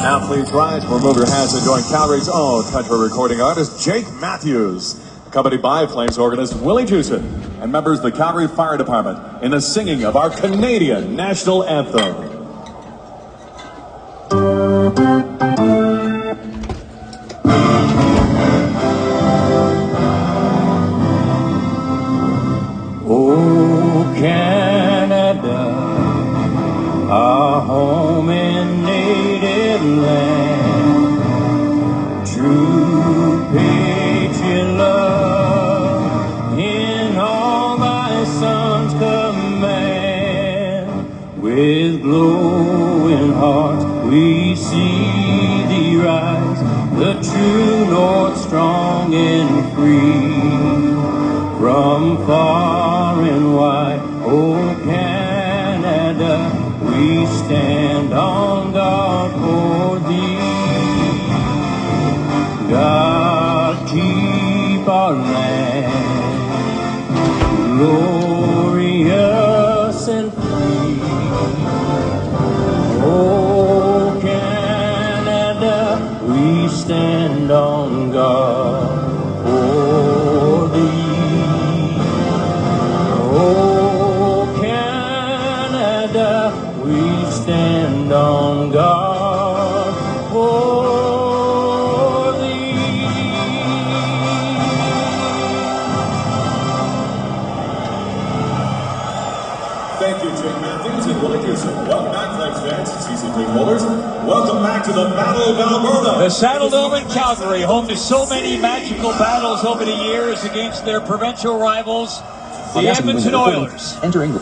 Athletes rise, remove your hands and join Calgary's own country recording artist Jake Matthews, accompanied by Flames organist Willie Jewson and members of the Calgary Fire Department in the singing of our Canadian national anthem. Oh, Canada, our home and native land, true patriot love in all thy sons command. With glowing hearts we see thee rise, the true north strong and free. From far and wide, oh Canada, we stand on guard for thee. God keep our land glorious and free. Oh Canada, we stand on guard for thee. Oh, Canada, we stand on guard for thee. Thank you, Jake Matthews and Willie Jewson. Welcome back, Flames fans and season ticket holders. Welcome back to the Battle of Alberta. The Saddle Dome in Calgary, home to so many magical battles over the years against their provincial rivals, the Edmonton Oilers. Entering the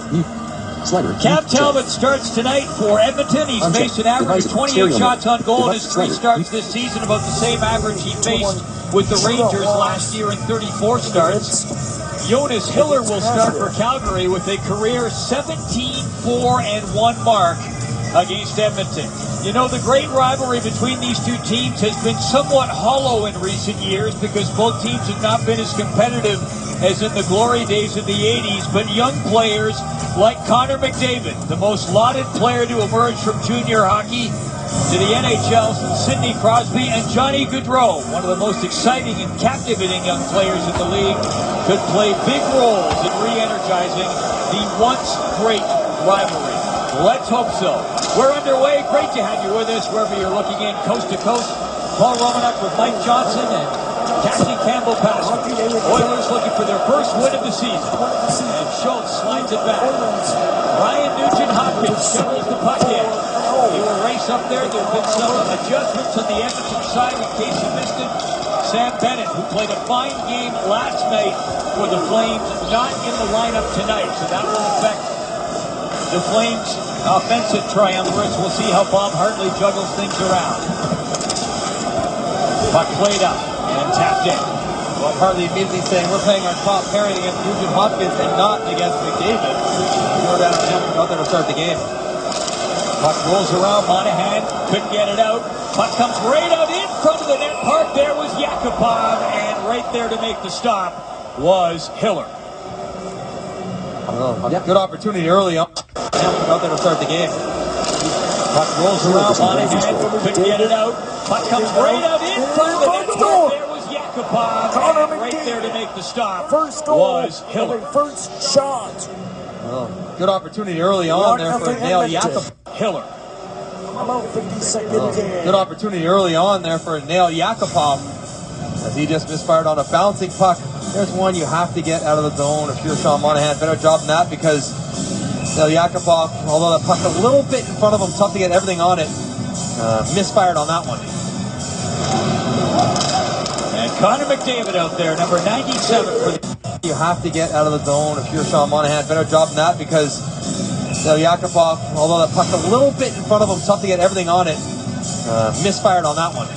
slider. Cam Talbot starts tonight for Edmonton. He's faced an average of 28 shots on goal in his 3 starts this season, about the same average he faced with the Rangers last year in 34 starts. Jonas Hiller will start for Calgary with a career 17-4-1 mark against Edmonton. You know, the great rivalry between these two teams has been somewhat hollow in recent years because both teams have not been as competitive as in the glory days of the 80s, but young players like Connor McDavid, the most lauded player to emerge from junior hockey to the NHL since Sidney Crosby, and Johnny Gaudreau, one of the most exciting and captivating young players in the league, could play big roles in re-energizing the once great rivalry. Let's hope so. We're underway. Great to have you with us wherever you're looking in, coast to coast. Paul Romanek with Mike Johnson and Cassie Campbell Passer. Oilers looking for their first win of the season. And Schultz slides it back. Ryan Nugent-Hopkins shovels the puck in. He will race up there. There have been some adjustments on the Edmonton side in case you missed it. Sam Bennett, who played a fine game last night for the Flames, not in the lineup tonight. So that will affect the Flames' offensive triumvirates. We'll see how Bob Hartley juggles things around. Puck played up and tapped in. Bob Hartley immediately saying we're playing our top pairing against Nugent-Hopkins and not against McDavid. We're down to him out there to start the game. Puck rolls around. Monahan couldn't get it out. Puck comes right out in front of the net park. There was Yakupov, and right there to make the stop was Hiller. Good opportunity early on. Out there to start the game. Puck rolls around. Monahan couldn't get it out. Puck comes right out in front of the net park. There was Yakupov, and right there to make the stop was Hiller. First shot. Good opportunity early on there for Nail Yakupov. Hiller. About 50 seconds in. Good opportunity early on there for Nail Yakupov as he just misfired on a bouncing puck. There's one you have to get out of the zone if you're Sean Monahan. Better job than that because Nail Yakupov, although the puck a little bit in front of him, tough to get everything on it, misfired on that one. And Connor McDavid out there, number 97 for the... You have to get out of the zone if you're Sean Monahan. Better job than that because Yakupov, although the puck a little bit in front of him, tough to get everything on it, misfired on that one.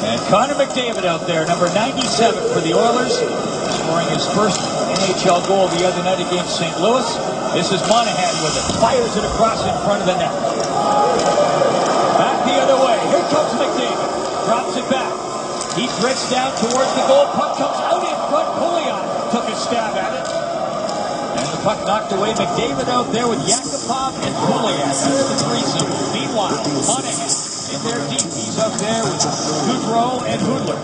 And Connor McDavid out there, number 97 for the Oilers, scoring his first NHL goal the other night against St. Louis. This is Monahan with it, fires it across in front of the net. Back the other way, here comes McDavid, drops it back. He drifts down towards the goal, puck comes out in front, Pouliot took a stab at it. And the puck knocked away, McDavid out there with Yakupov and Pouliot. That's the threesome. Meanwhile, In there deep, he's up there with Goudreau and Hoodler.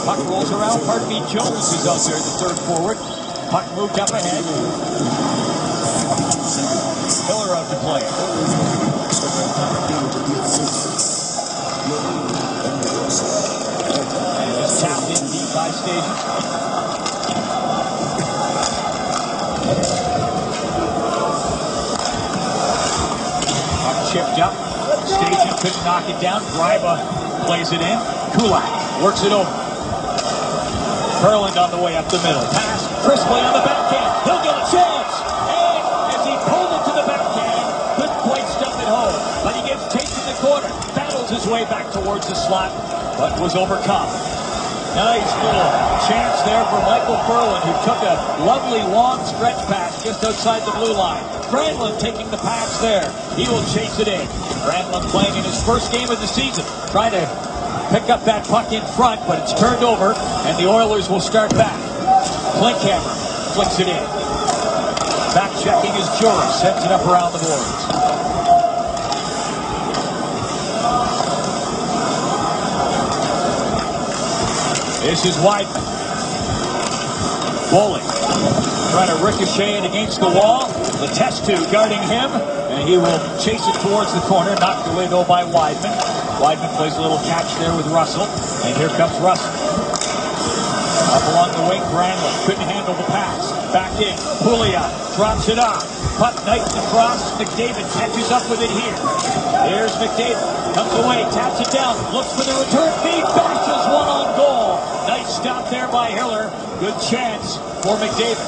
Puck rolls around, pardon me, Jones is out there, the third forward. Puck moved up ahead. Miller out to play. And just tapped in deep by Station. Puck chipped up. Station couldn't knock it down. Gryba plays it in. Kulak works it over. Perland on the way up the middle. Pass crisply on the backhand. He'll get a chance. And as he pulled it to the backhand, couldn't quite stuff it home. But he gets taped in the corner. Battles his way back towards the slot, but was overcome. Nice little chance there for Michael Perland, who took a lovely long stretch pass just outside the blue line. Granlund taking the pass there. He will chase it in. Granlund playing in his first game of the season, trying to pick up that puck in front, but it's turned over, and the Oilers will start back. Klinkhammer flicks it in. Back checking is Juris, sends it up around the boards. This is Weidman. Bowling. Trying to ricochet it against the wall. Letestu guarding him, and he will chase it towards the corner. Knocked away, though, by Weidman. Weidman plays a little catch there with Russell, and here comes Russell. Up along the wing, Granlund couldn't handle the pass. Back in, Pouliot drops it off. Puck knifed across. McDavid catches up with it here. Here's McDavid. Comes away, taps it down, looks for the return feed, bashes one on goal. Nice stop there by Hiller. Good chance for McDavid.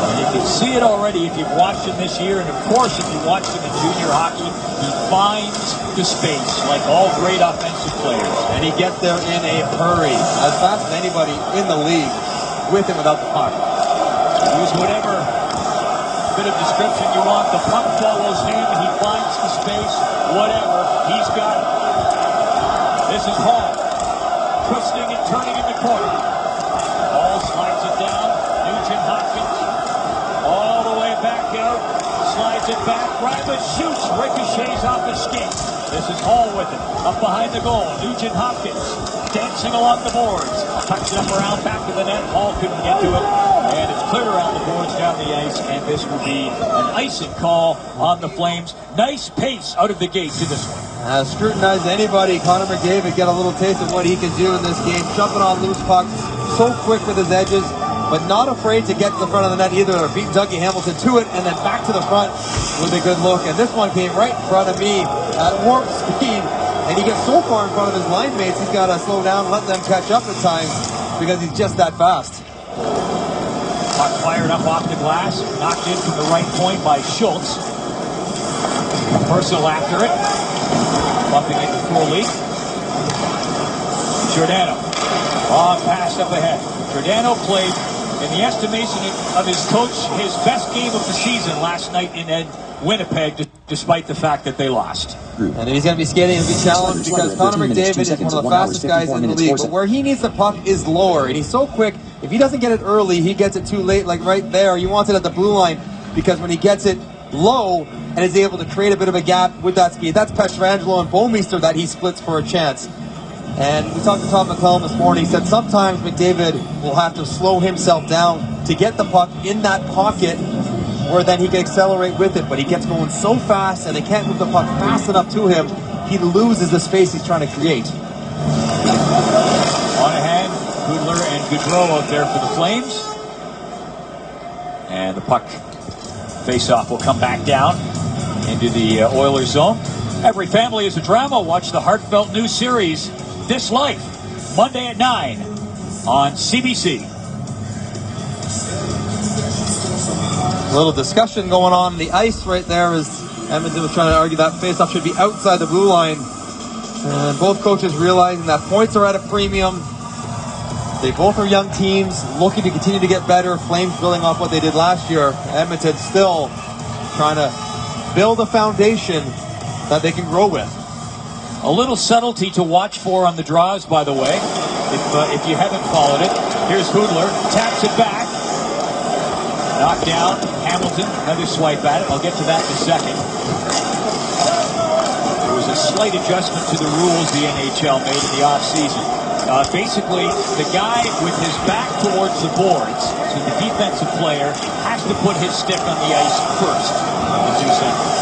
And you can see it already if you've watched him this year, and of course if you watched him in junior hockey, he finds the space like all great offensive players. And he gets there in a hurry, as fast as anybody in the league, with and without the puck. Use whatever bit of description you want. The puck follows him, he finds the space, whatever, he's got it. This is Hall, twisting and turning in the corner. Hall slides it down, Nugent Hopkins, all the way back out, slides it back, Gryba shoots, ricochets off his skate. This is Hall with it, up behind the goal, Nugent Hopkins, dancing along the boards, tucks it up around back of the net, Hall couldn't get to it, and it's cleared around the boards down the ice, and this will be an icing call on the Flames. Nice pace out of the gate to this one. Scrutinize anybody. Connor McDavid get a little taste of what he can do in this game, jumping on loose pucks, so quick with his edges, but not afraid to get to the front of the net either, or beat Dougie Hamilton to it, and then back to the front with a good look. And this one came right in front of me at warp speed, and he gets so far in front of his line mates, he's got to slow down, let them catch up at times, because he's just that fast. Puck fired up off the glass, knocked in from the right point by Schultz. Purcell after it, bumping into Crowley. Giordano, long pass up ahead. Giordano played, in the estimation of his coach, his best game of the season last night in Winnipeg, despite the fact that they lost. And he's going to be skating and be challenged because Connor McDavid is one of the fastest guys in the league. But where he needs the puck is lower, and he's so quick. If he doesn't get it early, he gets it too late, like right there. He wants it at the blue line, because when he gets it low and is able to create a bit of a gap with that speed, that's Pietrangelo and Bouwmeester that he splits for a chance. And we talked to Tom McClellan this morning. He said sometimes McDavid will have to slow himself down to get the puck in that pocket where then he can accelerate with it. But he gets going so fast, and they can't move the puck fast enough to him. He loses the space he's trying to create. Monahan, Goodler, and Goudreau out there for the Flames. And the puck face-off will come back down into the Oilers zone. Every family is a drama. Watch the heartfelt new series, This Life, Monday at 9 on CBC. A little discussion going on the ice right there as Edmonton was trying to argue that face-off should be outside the blue line. And both coaches realizing that points are at a premium. They both are young teams looking to continue to get better. Flames building off what they did last year. Edmonton still trying to build a foundation that they can grow with. A little subtlety to watch for on the draws, by the way, if you haven't followed it. Here's Hoodler, taps it back. Knocked down, Hamilton, another swipe at it. I'll get to that in a second. a slight adjustment to the rules the NHL made in the offseason. Basically, the guy with his back towards the boards, so the defensive player, has to put his stick on the ice first. The two centers.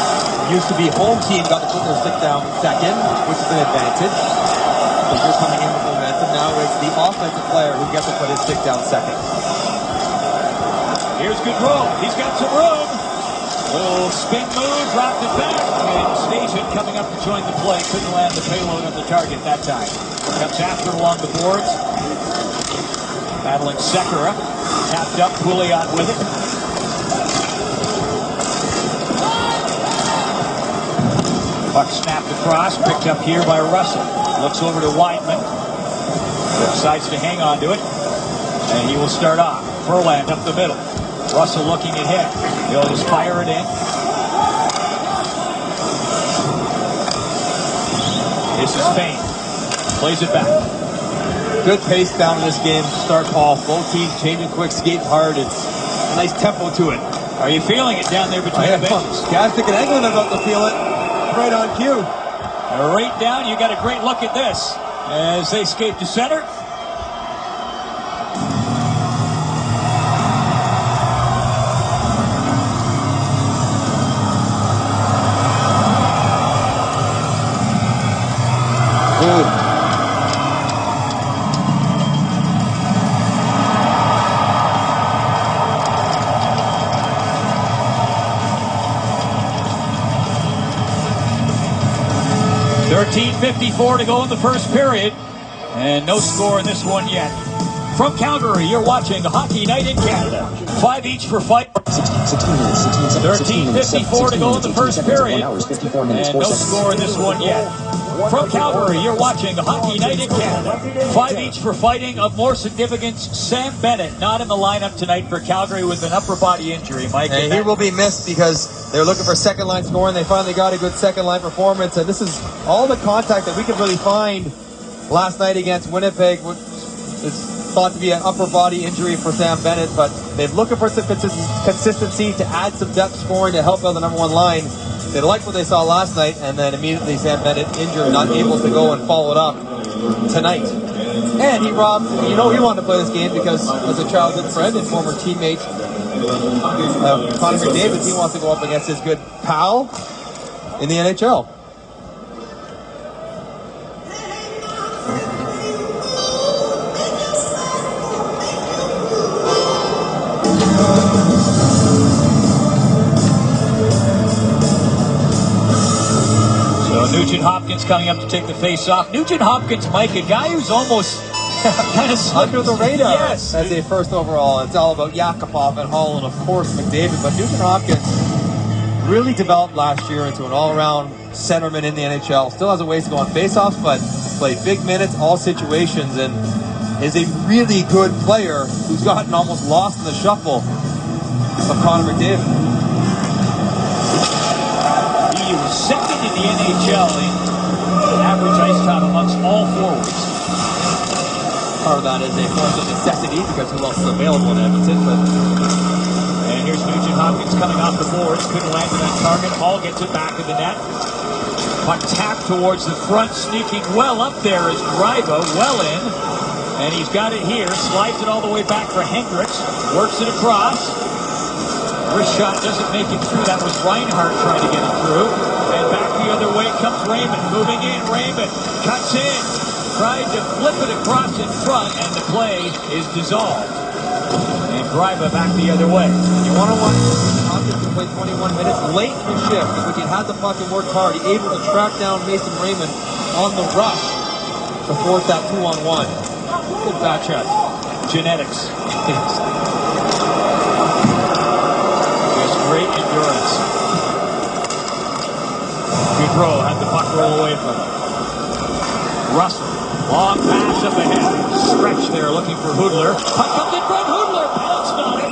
Used to be home team got to put their stick down second, which is an advantage. Because you're coming in with momentum. Now it's the offensive player who gets to put his stick down second. Here's Gaudreau. He's got some room. Little spin move, dropped it back, and Station coming up to join the play. Couldn't land the payload on the target that time. Comes after along the boards. Battling Sekera. Tapped up, Pouliot with it. Puck snapped across, picked up here by Russell. Looks over to Weidman. Decides to hang on to it. And he will start off. Verland up the middle. Russell looking at him. He'll just fire it in. This is Payne. Plays it back. Good pace down in this game to start, Paul. Both teams changing quick, skating hard. It's a nice tempo to it. Are you feeling it down there between the benches? Gastic and Engelland are about to feel it. Right on cue. Right down. You got a great look at this as they skate to center. .54 to go in the first period, and no score in this one yet. From Calgary, you're watching Hockey Night in Canada. 5 each for fight. 13:54 to go in the first period, and no score in this one yet. From Calgary, you're watching Hockey Night in Canada. 5 each for fighting. Of more significance, Sam Bennett not in the lineup tonight for Calgary with an upper body injury. Mike, and he will be missed because they're looking for second line scoring. They finally got a good second line performance, and this is all the contact that we could really find last night against Winnipeg. It's thought to be an upper body injury for Sam Bennett, but they're looking for some consistency to add some depth scoring to help out the number one line. They liked what they saw last night, and then immediately Sam Bennett injured, not able to go and follow it up tonight. And he robbed, he wanted to play this game because as a childhood friend and former teammate, Connor McDavid, he wants to go up against his good pal in the NHL. Nugent Hopkins coming up to take the face off. Nugent Hopkins, Mike, a guy who's almost kind of under the radar. Yes. As a first overall. It's all about Yakupov and Hall and, of course, McDavid. But Nugent Hopkins really developed last year into an all-around centerman in the NHL. Still has a ways to go on faceoffs, but played big minutes, all situations, and is a really good player who's gotten almost lost in the shuffle of Connor McDavid. He was second in the NHL in average ice time amongst all forwards. Part of that is a force of necessity because who else is available in Edmonton. And here's Nugent Hopkins coming off the boards. Couldn't land it on target. Hall gets it back of the net. Puck tapped towards the front. Sneaking well up there is Greiba. Well in. And he's got it here. Slides it all the way back for Hendricks. Works it across. Wrist shot doesn't make it through. That was Reinhart trying to get it through. And back the other way comes Raymond. Moving in. Raymond cuts in. Tried to flip it across in front, and the play is dissolved. And Greiba back the other way. You want to watch Hopkins to play 21 minutes late in the shift, in which he had the puck and worked hard. He able to track down Mason Raymond on the rush to force that 2-on-1. Good back check. Genetics. Great endurance. Gaudreau had the puck roll away from him. Russell, long pass up ahead. Stretch there looking for Hudler. Puck comes in front. Hudler pounced on it.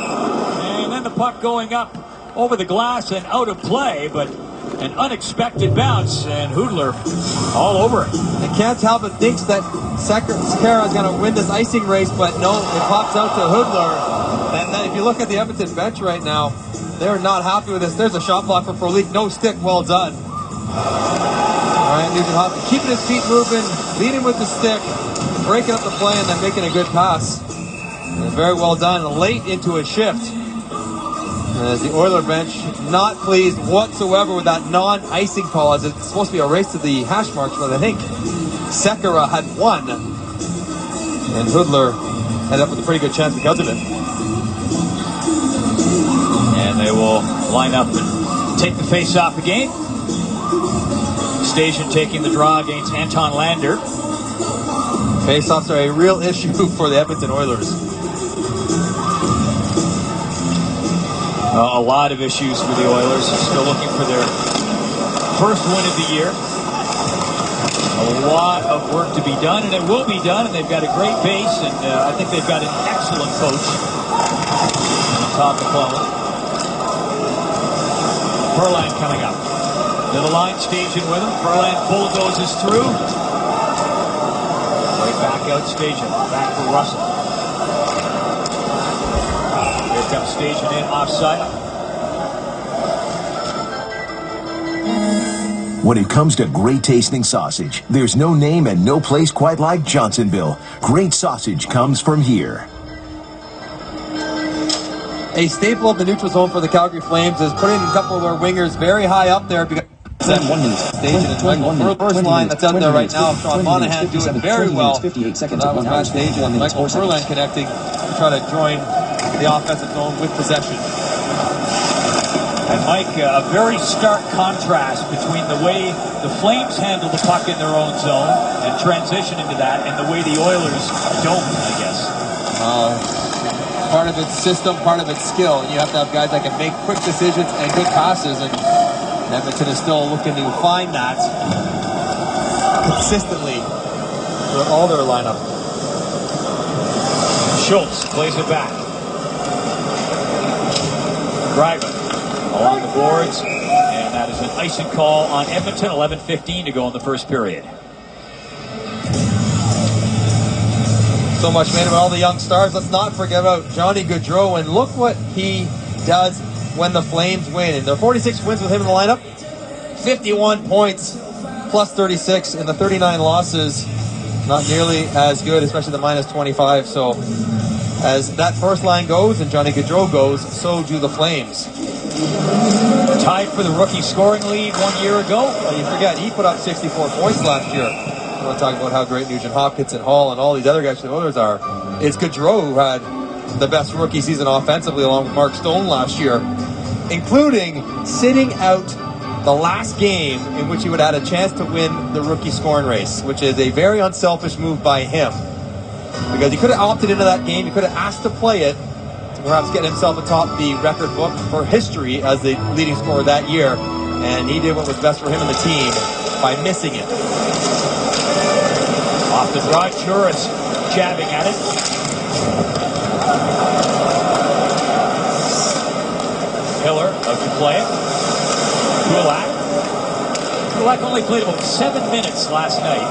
And then the puck going up over the glass and out of play, but an unexpected bounce, and Hudler all over it. And can't help but thinks that Sekera is going to win this icing race, but no, it pops out to Hudler. And then if you look at the Edmonton bench right now, they're not happy with this. There's a shot block for Frolik. No stick. Well done. All Ryan Nugent-Hopkins keeping his feet moving, leading with the stick, breaking up the play, and then making a good pass. And very well done, late into a shift. As the Oiler bench not pleased whatsoever with that non-icing call, as it's supposed to be a race to the hash marks, but I think Sekera had won, and Hoodler ended up with a pretty good chance because of it. And they will line up and take the face-off again. Station taking the draw against Anton Lander. Face-offs are a real issue for the Edmonton Oilers. A lot of issues for the Oilers. Still looking for their first win of the year. A lot of work to be done, and it will be done. And they've got a great base, and I think they've got an excellent coach, Todd McClellan. Perland coming up. To the line, staging with him. Perland bulldozes through. Right back out, staging. Back for Russell. Here comes staging in offside. When it comes to great tasting sausage, there's no name and no place quite like Johnsonville. Great sausage comes from here. A staple of the neutral zone for the Calgary Flames is putting a couple of their wingers very high up there because staging and Michael first line that's out there right now. Sean Monahan doing very well. That was Matt Staging and Michael Perland connecting to try to join the offensive zone with possession. And Mike, a very stark contrast between the way the Flames handle the puck in their own zone and transition into that, and the way the Oilers don't, I guess. Part of its system, part of its skill. And you have to have guys that can make quick decisions and good passes, and Edmonton is still looking to find that consistently for all their lineup. Schultz plays it back. Driver along the boards, and that is an icing call on Edmonton. 11:15 to go in the first period. So much made about all the young stars. Let's not forget about Johnny Gaudreau, and look what he does when the Flames win. And there are 46 wins with him in the lineup, 51 points, plus 36, and the 39 losses, not nearly as good, especially the minus 25. So as that first line goes and Johnny Gaudreau goes, so do the Flames. Tied for the rookie scoring lead 1 year ago. Well, you forget, he put up 64 points last year. I want to talk about how great Nugent-Hopkins and Hall and all these other guys for the Oilers are. It's Gaudreau who had the best rookie season offensively along with Mark Stone last year, including sitting out the last game in which he would have had a chance to win the rookie scoring race, which is a very unselfish move by him. Because he could have opted into that game, he could have asked to play it, to perhaps get himself atop the record book for history as the leading scorer that year, and he did what was best for him and the team by missing it. Off the draw, Juris jabbing at it. Hiller up to play it. Kulak only played about 7 minutes last night.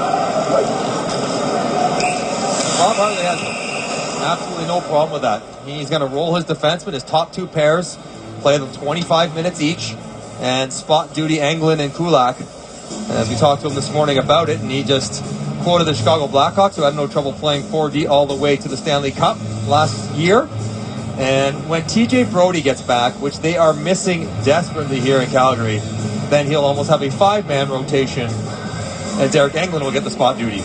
Bob Hartley has absolutely no problem with that. He's going to roll his defensemen, his top two pairs, play them 25 minutes each, and spot duty Englund and Kulak. And as we talked to him this morning about it, and he just quoted the Chicago Blackhawks, who had no trouble playing 4D all the way to the Stanley Cup last year. And when TJ Brody gets back, which they are missing desperately here in Calgary, then he'll almost have a 5-man rotation, and Derek Englund will get the spot duty.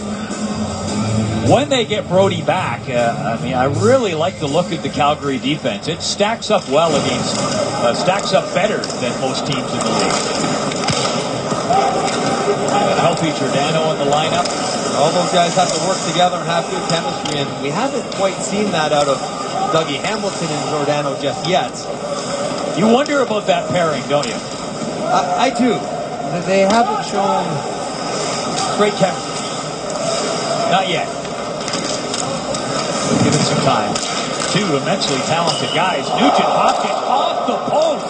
When they get Brody back, I really like the look of the Calgary defense. It stacks up well against, stacks up better than most teams in the league. And a healthy Giordano in the lineup. All those guys have to work together and have good chemistry, and we haven't quite seen that out of Dougie Hamilton and Giordano just yet. You wonder about that pairing, don't you? I do. They haven't shown Great chemistry. Not yet. Give it some time. Two immensely talented guys. Nugent-Hopkins off the post.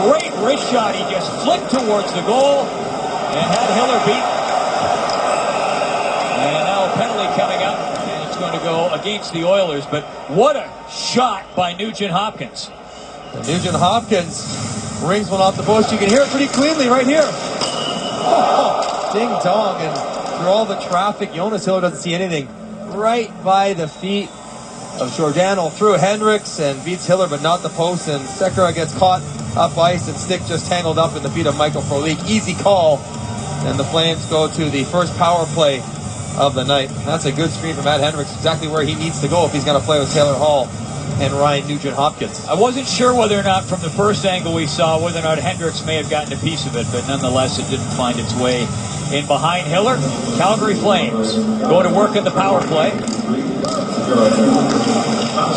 Great wrist shot. He just flicked towards the goal and had Hiller beat. And now a penalty coming up, and it's going to go against the Oilers. But what a shot by Nugent-Hopkins. Nugent-Hopkins brings one off the post. You can hear it pretty cleanly right here. Ding dong, and through all the traffic, Jonas Hiller doesn't see anything. Right by the feet of Giordano, through Hendricks and beats Hiller, but not the post, and Sekera gets caught up ice and stick just tangled up in the feet of Michael Frolik. Easy call, and the Flames go to the first power play of the night. That's a good screen from Matt Hendricks, exactly where he needs to go if he's going to play with Taylor Hall and Ryan Nugent-Hopkins. I wasn't sure whether or not from the first angle we saw whether or not Hendricks may have gotten a piece of it, but nonetheless it didn't find its way in behind Hiller. Calgary Flames go to work in the power play.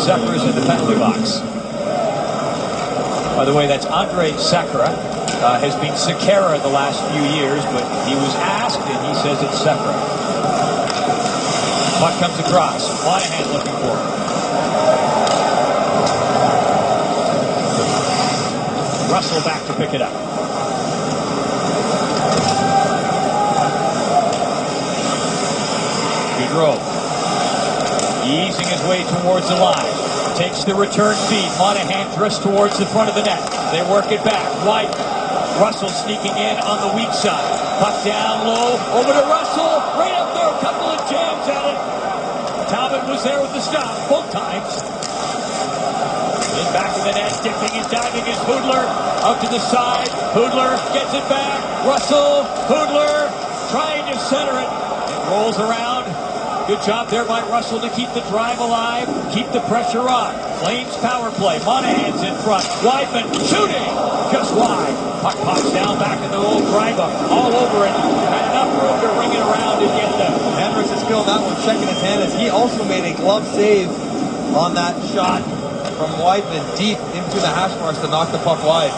Sekera's in the penalty box. By the way, that's Andre Sekera. Has been Sekera the last few years, but he was asked and he says it's Sekera. Puck comes across. Monahan looking for it. Russell back to pick it up. Gaudreau easing his way towards the line. Takes the return feed. Monahan drifts towards the front of the net. They work it back. White. Russell sneaking in on the weak side. Puck down low. Over to Russell. Right up there. A couple of jams at it. Talbot was there with the stop both times. In back of the net, dipping and diving is Hudler. Out to the side. Hudler gets it back. Russell. Hudler trying to center it. It rolls around. Good job there by Russell to keep the drive alive, keep the pressure on. Flames power play. Monahan's in front. Weidman shooting just wide. Puck pops down back in the old drive up. All over it. Had enough room to ring it around and get them. Hendricks is still that one checking his hand as he also made a glove save on that shot from Weidman deep into the hash marks to knock the puck wide.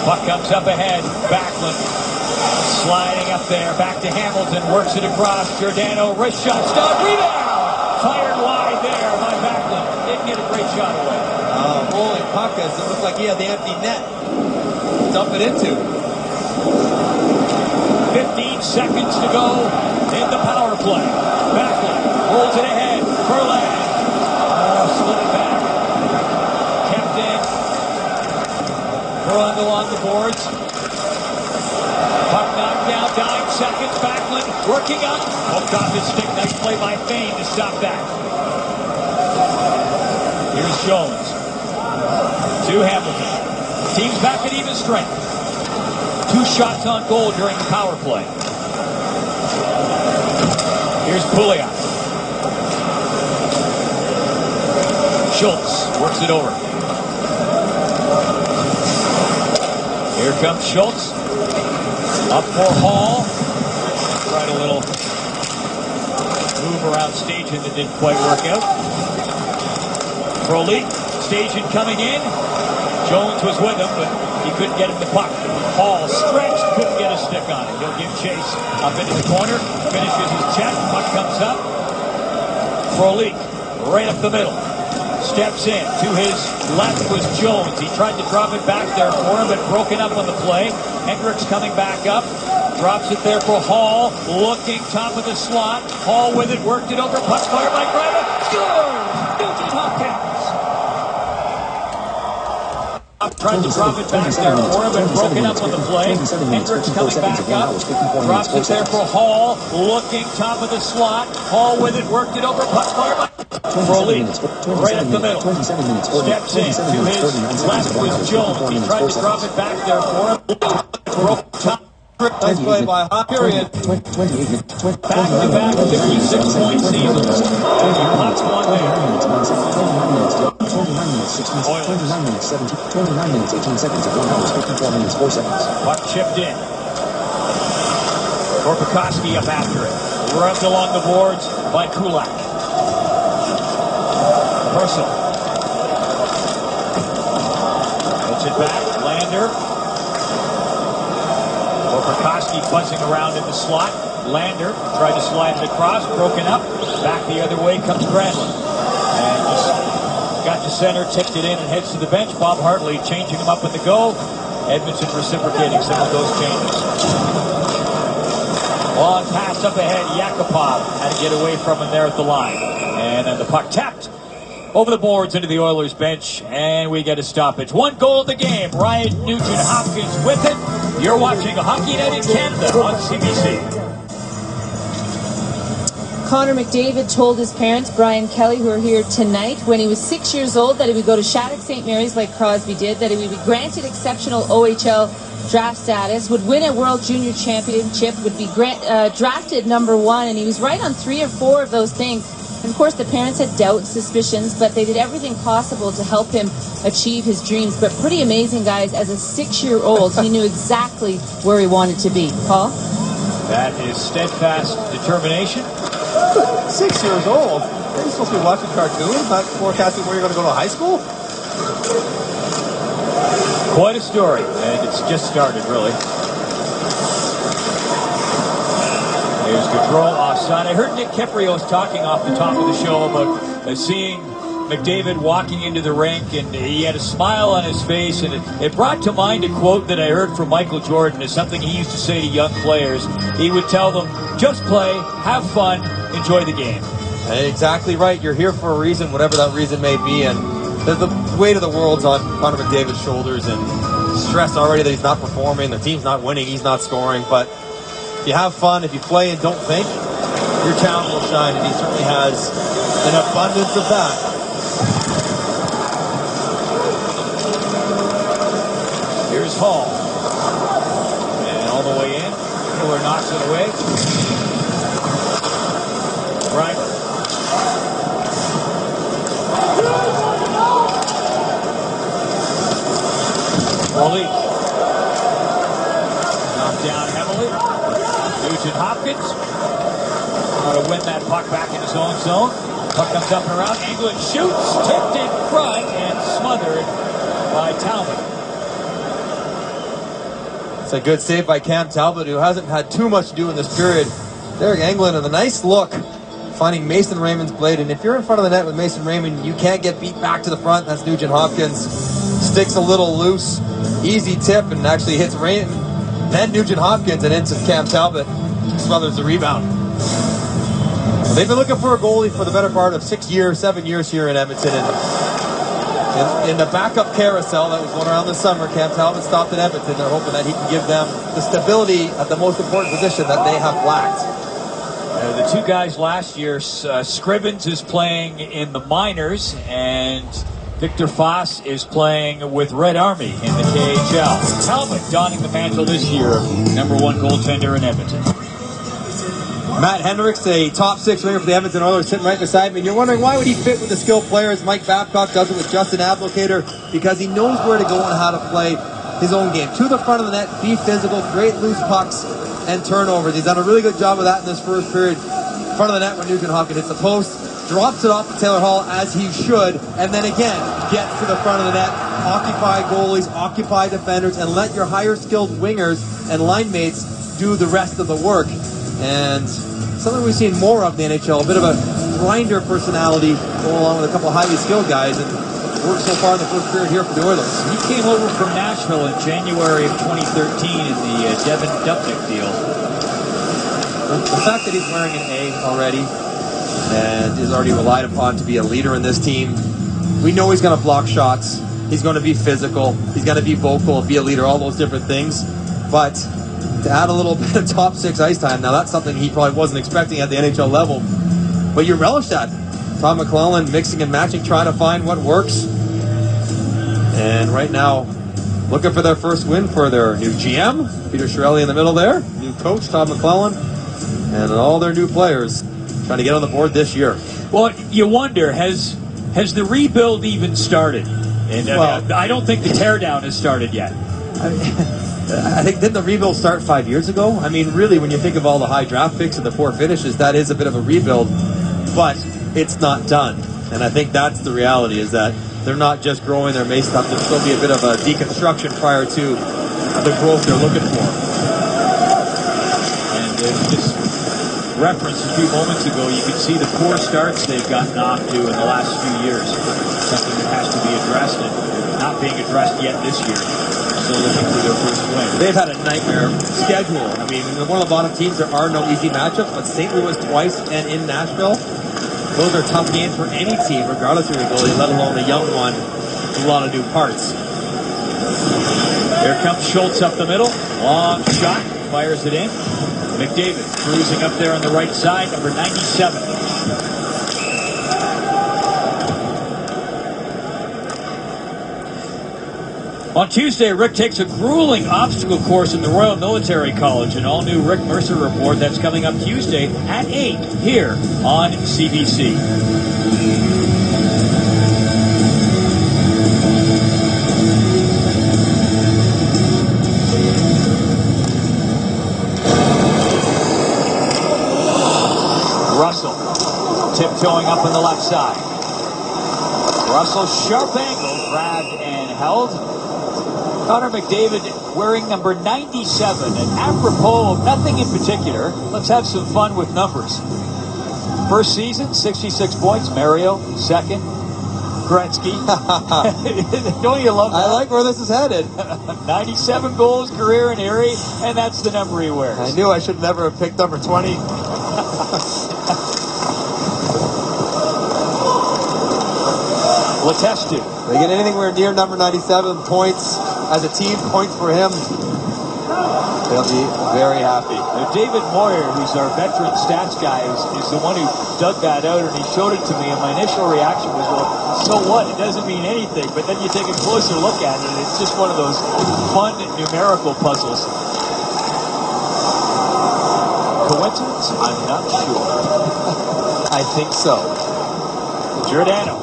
Puck comes up ahead. Backlund sliding up there, back to Hamilton, works it across. Giordano, wrist shot, stop, rebound! Fired wide there by Backlund. Didn't get a great shot away. Rolling puck as it looked like he had the empty net to dump it into. 15 seconds to go in the power play. Backlund rolls it ahead. Verlag. Slid it back. Kept in. Verlag along the boards. Puck knocked down, 9 seconds. Backlund working up. Poked off his stick. Nice play by Fane to stop that. Here's Jones. To Hamilton. Team's back at even strength. 2 shots on goal during the power play. Here's Pouliot. Schultz works it over. Here comes Schultz. Up for Hall. Tried a little move around Stajan that didn't quite work out. Frolik, Stajan coming in. Jones was with him, but he couldn't get him the puck. Hall stretched, couldn't get a stick on it. He'll give chase up into the corner. Finishes his check. Puck comes up. Frolik, right up the middle. Steps in. To his left was Jones. He tried to drop it back there for him, but broken up on the play. Hendricks coming back up. Drops it there for Hall. Looking top of the slot. Hall with it. Worked it over. Puck fired by Greider. Scores! Nugent-Hopkins. Tried to drop it back there for him, but broken up on the play. Hendricks coming back up. Drops it there for Hall. Looking top of the slot. Hall with it. Worked it over. Puck fired by Frolik, right up the middle. Steps in. To his left was Jones. He tried to drop it back there for him. Broke top. Nice play by Hot. Period. Back-to-back 56-point seasons. Pops one there. 29 minutes, 18 seconds at 1 hour, 54 minutes, 4 seconds. Puck chipped in. Korpikoski up after it. Rubbed along the boards by Kulak. Purcell. Puts it back. Lander. Korpikoski buzzing around in the slot. Lander tried to slide it across. Broken up. Back the other way comes Granlund. And just got to center, tipped it in, and heads to the bench. Bob Hartley changing him up in the go. Edmonton reciprocating some of those changes. Long pass up ahead. Yakupov had to get away from him there at the line. And then the puck tapped over the boards into the Oilers bench, and we get a stoppage. 1 goal of the game. Ryan Nugent-Hopkins with it. You're watching Hockey Night in Canada on CBC. Connor McDavid told his parents, Brian Kelly, who are here tonight, when he was 6 years old, that he would go to Shattuck St. Mary's like Crosby did, that he would be granted exceptional OHL draft status, would win a World Junior Championship, would be drafted #1, and he was right on 3 or 4 of those things. And of course, the parents had doubts, suspicions, but they did everything possible to help him achieve his dreams. But pretty amazing, guys. As a 6-year-old, he knew exactly where he wanted to be. Paul? That is steadfast determination. 6 years old? Are you supposed to be watching cartoons, not forecasting where you're going to go to high school? Quite a story, and it's just started, really. Here's Gaudreau offside. I heard Nick Kiprios talking off the top of the show about seeing McDavid walking into the rink, and he had a smile on his face, and it brought to mind a quote that I heard from Michael Jordan. It's something he used to say to young players. He would tell them, just play, have fun, enjoy the game. Exactly right. You're here for a reason, whatever that reason may be, and the weight of the world's on Connor McDavid's shoulders, and stress already that he's not performing, the team's not winning, he's not scoring. But if you have fun, if you play and don't think, your talent will shine, and he certainly has an abundance of that. Here's Hall. And all the way in. Miller knocks it away. Reimer. Malik. Knocked down heavily. Nugent-Hopkins. Trying to win that puck back in his own zone. Puck comes up and around. England shoots. Tipped in front and smothered by Talbot. It's a good save by Cam Talbot, who hasn't had too much to do in this period. Derek Englund, and a nice look, finding Mason Raymond's blade. And if you're in front of the net with Mason Raymond, you can't get beat back to the front. That's Nugent-Hopkins. Sticks a little loose. Easy tip, and actually hits Raymond. Then Nugent-Hopkins, and into Cam Talbot. Smothers the rebound. Well, they've been looking for a goalie for the better part of 7 years here in Edmonton. And in the backup carousel that was going around this summer, Cam Talbot stopped in Edmonton. They're hoping that he can give them the stability at the most important position that they have lacked. The two guys last year, Scrivens is playing in the minors, and Victor Foss is playing with Red Army in the KHL. Talbot donning the mantle this year of #1 goaltender in Edmonton. Matt Hendricks, a top 6 winger for the Edmonton Oilers, sitting right beside me. And you're wondering, why would he fit with the skilled players? Mike Babcock does it with Justin Ablocator, because he knows where to go and how to play his own game. To the front of the net, be physical, great loose pucks and turnovers. He's done a really good job of that in this first period. Front of the net when Nugent-Hopkins hits the post, drops it off to Taylor Hall as he should, and then again gets to the front of the net. Occupy goalies, occupy defenders, and let your higher skilled wingers and line mates do the rest of the work. And something we've seen more of in the NHL, a bit of a grinder personality going along with a couple of highly skilled guys, and worked so far in the first period here for the Oilers. He came over from Nashville in January of 2013 in the Devin Dubnyk deal. The fact that he's wearing an A already and is already relied upon to be a leader in this team, we know he's going to block shots, he's going to be physical, he's going to be vocal, be a leader, all those different things. But to add a little bit of top 6 ice time, now that's something he probably wasn't expecting at the NHL level, but you relish that. Todd McClellan mixing and matching, trying to find what works. And right now, looking for their first win for their new GM, Peter Chiarelli in the middle there, new coach, Todd McClellan, and all their new players trying to get on the board this year. Well, you wonder, has the rebuild even started? And I don't think the teardown has started yet. I think, didn't the rebuild start 5 years ago? I mean, really, when you think of all the high draft picks and the poor finishes, that is a bit of a rebuild, but it's not done. And I think that's the reality, is that they're not just growing their mace up. There'll still be a bit of a deconstruction prior to the growth they're looking for. And just reference a few moments ago, you can see the poor starts they've gotten off to in the last few years. Something that has to be addressed, and not being addressed yet this year. Still looking for their first win. They've had a nightmare schedule. I mean, one of the bottom teams, there are no easy matchups, but St. Louis twice and in Nashville. Those are tough games for any team, regardless of your goalie, let alone a young one with a lot of new parts. Here comes Schultz up the middle. Long shot. Fires it in. McDavid cruising up there on the right side, number 97. On Tuesday, Rick takes a grueling obstacle course in the Royal Military College. An all-new Rick Mercer report that's coming up Tuesday at 8 here on CBC. Russell tiptoeing up on the left side. Russell, sharp angle, grabbed and held. Connor McDavid wearing number 97, and apropos of nothing in particular, let's have some fun with numbers. First season, 66 points. Mario, second. Gretzky. Don't you love that? I like where this is headed. 97 goals, career in Erie, and that's the number he wears. I knew I should never have picked number 20. Letestu. They get anywhere near number 97 points as a team, points for him. They'll be very happy. Now, David Moyer, who's our veteran stats guy, is the one who dug that out, and he showed it to me, and my initial reaction was, well, so what? It doesn't mean anything. But then you take a closer look at it, and it's just one of those fun numerical puzzles. Coincidence? I'm not sure. I think so. Giordano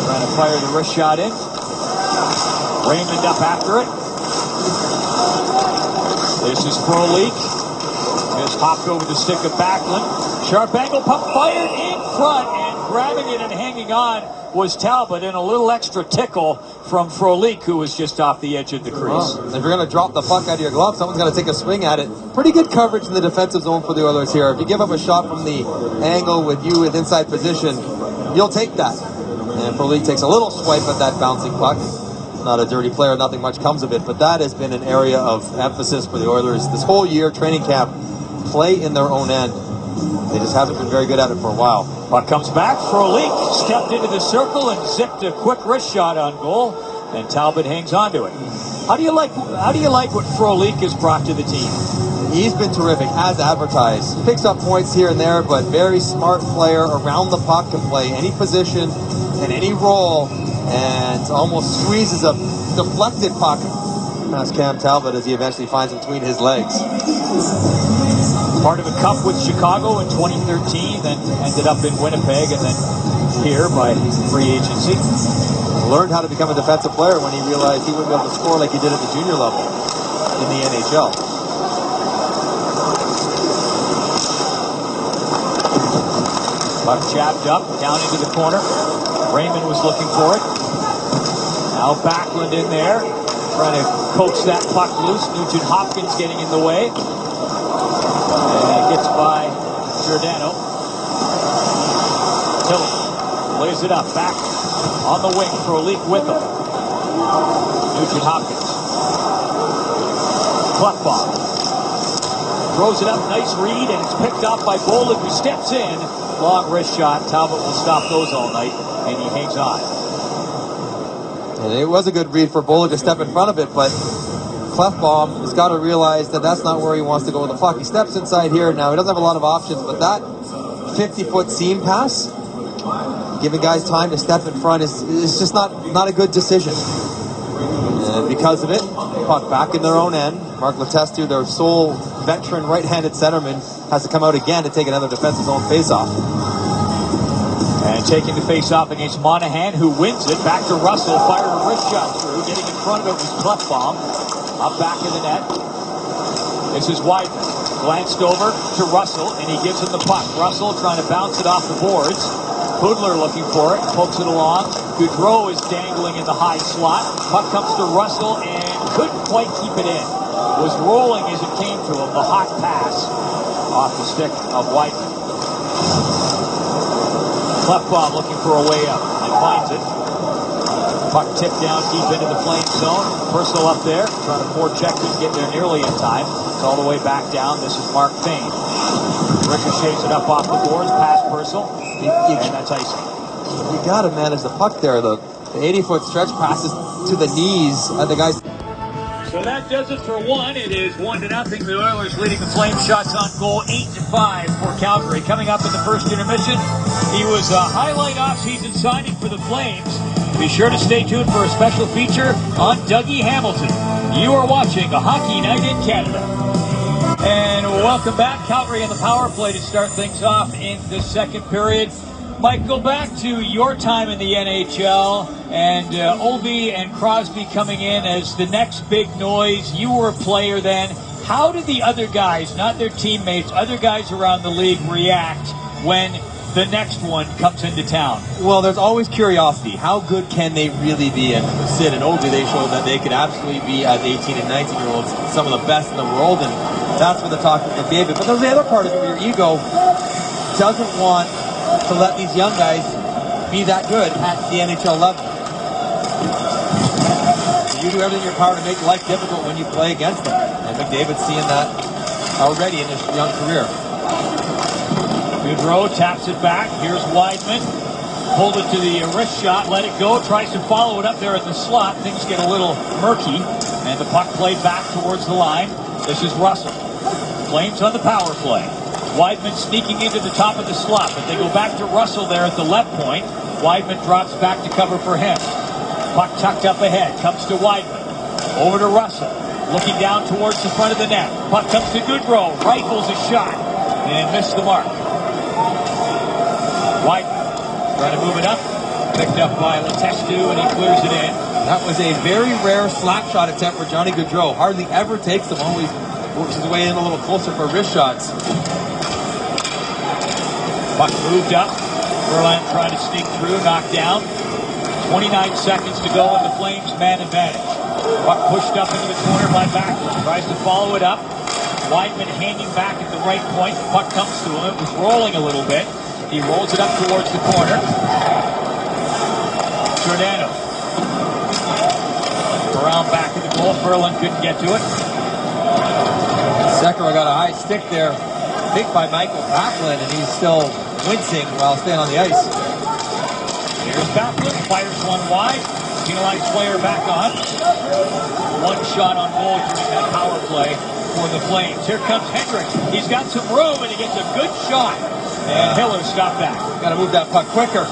trying to fire the wrist shot in. Raymond up after it. This is Frolik. Just hopped over the stick of Backlund. Sharp angle puck fired in front, and grabbing it and hanging on was Talbot, and a little extra tickle from Frolik, who was just off the edge of the crease. Well, if you're going to drop the puck out of your glove, someone's got to take a swing at it. Pretty good coverage in the defensive zone for the Oilers here. If you give up a shot from the angle with you with inside position, you'll take that. And Frolik takes a little swipe at that bouncing puck. Not a dirty player, nothing much comes of it, but that has been an area of emphasis for the Oilers this whole year. Training camp, play in their own end. They just haven't been very good at it for a while. Puck comes back. Frolik stepped into the circle and zipped a quick wrist shot on goal, and Talbot hangs on to it. How do you like what Frolik has brought to the team? He's been terrific, as advertised. Picks up points here and there, but very smart player around the puck, can play any position and any role, and almost squeezes a deflected puck past Cam Talbot as he eventually finds him between his legs. Part of a cup with Chicago in 2013, then ended up in Winnipeg, and then here by free agency. Learned how to become a defensive player when he realized he wouldn't be able to score like he did at the junior level in the NHL. Puck jabbed up, down into the corner. Raymond was looking for it. Now Backlund in there, trying to coax that puck loose. Nugent Hopkins getting in the way. And it gets by Giordano. Tilly lays it up, back on the wing for a leak with him. Nugent Hopkins. Klefbom throws it up, nice read, and it's picked up by Bollig, who steps in. Long wrist shot. Talbot will stop those all night, and he hangs on. And it was a good read for Bollig to step in front of it, but Klefbom has got to realize that that's not where he wants to go with the puck. He steps inside here now. He doesn't have a lot of options, but that 50-foot seam pass, giving guys time to step in front, is just not a good decision. And because of it, puck back in their own end. Mark Letestu, their sole veteran right-handed centerman, has to come out again to take another defensive zone faceoff. And taking the face-off against Monahan, who wins it. Back to Russell, fired a wrist shot through. Getting in front of it was Klefbom. Up back in the net. This is Wideman. Glanced over to Russell, and he gives him the puck. Russell trying to bounce it off the boards. Kudler looking for it, pokes it along. Goudreau is dangling in the high slot. Puck comes to Russell and couldn't quite keep it in. Was rolling as it came to him. The hot pass off the stick of Wideman. Klefbom looking for a way up and finds it. Puck tipped down deep into the flame zone. Purcell up there, trying to forecheck, couldn't get there nearly in time. It's all the way back down. This is Mark Fane. Ricochets it up off the boards, past Purcell, and that's icing. You gotta manage the puck there. The 80-foot stretch passes to the knees of the guys. So that does it for one. It is 1-0. The Oilers leading the Flames shots on goal, 8-5 for Calgary. Coming up in the first intermission, he was a highlight off-season signing for the Flames. Be sure to stay tuned for a special feature on Dougie Hamilton. You are watching a Hockey Night in Canada. And welcome back. Calgary on the power play to start things off in the second period. Mike, go back to your time in the NHL and Obi and Crosby coming in as the next big noise. You were a player then. How did the other guys, not their teammates, other guys around the league react when the next one comes into town? Well, there's always curiosity. How good can they really be? And with Sid and Obi, they showed that they could absolutely be, as 18 and 19-year-olds, some of the best in the world. And that's where the talk with McDavid. But there's the other part of it where your ego doesn't want to let these young guys be that good at the NHL level. You do everything in your power to make life difficult when you play against them. And McDavid's seeing that already in his young career. Goodrow taps it back. Here's Weidman. Pulled it to the wrist shot, let it go, tries to follow it up there at the slot. Things get a little murky, and the puck played back towards the line. This is Russell. Flames on the power play. Weidman sneaking into the top of the slot, but they go back to Russell there at the left point. Weidman drops back to cover for him. Puck tucked up ahead, comes to Weidman. Over to Russell, looking down towards the front of the net. Puck comes to Goodrow, rifles a shot, and missed the mark. Weidman trying to move it up, picked up by Letestu, and he clears it in. That was a very rare slap shot attempt for Johnny Goodrow. Hardly ever takes them, always works his way in a little closer for wrist shots. Puck moved up. Verlander trying to sneak through, knocked down. 29 seconds to go in the Flames' man advantage. Puck pushed up into the corner by Backlund. Tries to follow it up. Weidman hanging back at the right point. The puck comes to him. It was rolling a little bit. He rolls it up towards the corner. Giordano. Around back of the goal. Verlander couldn't get to it. Sekera got a high stick there. Picked by Michael Backlund, and he's still wincing while staying on the ice. Here's Backlund, fires one wide. Penalized player back on. One shot on goal during that power play for the Flames. Here comes Hendrick. He's got some room, and he gets a good shot. And Hiller stopped that. Got to move that puck quicker.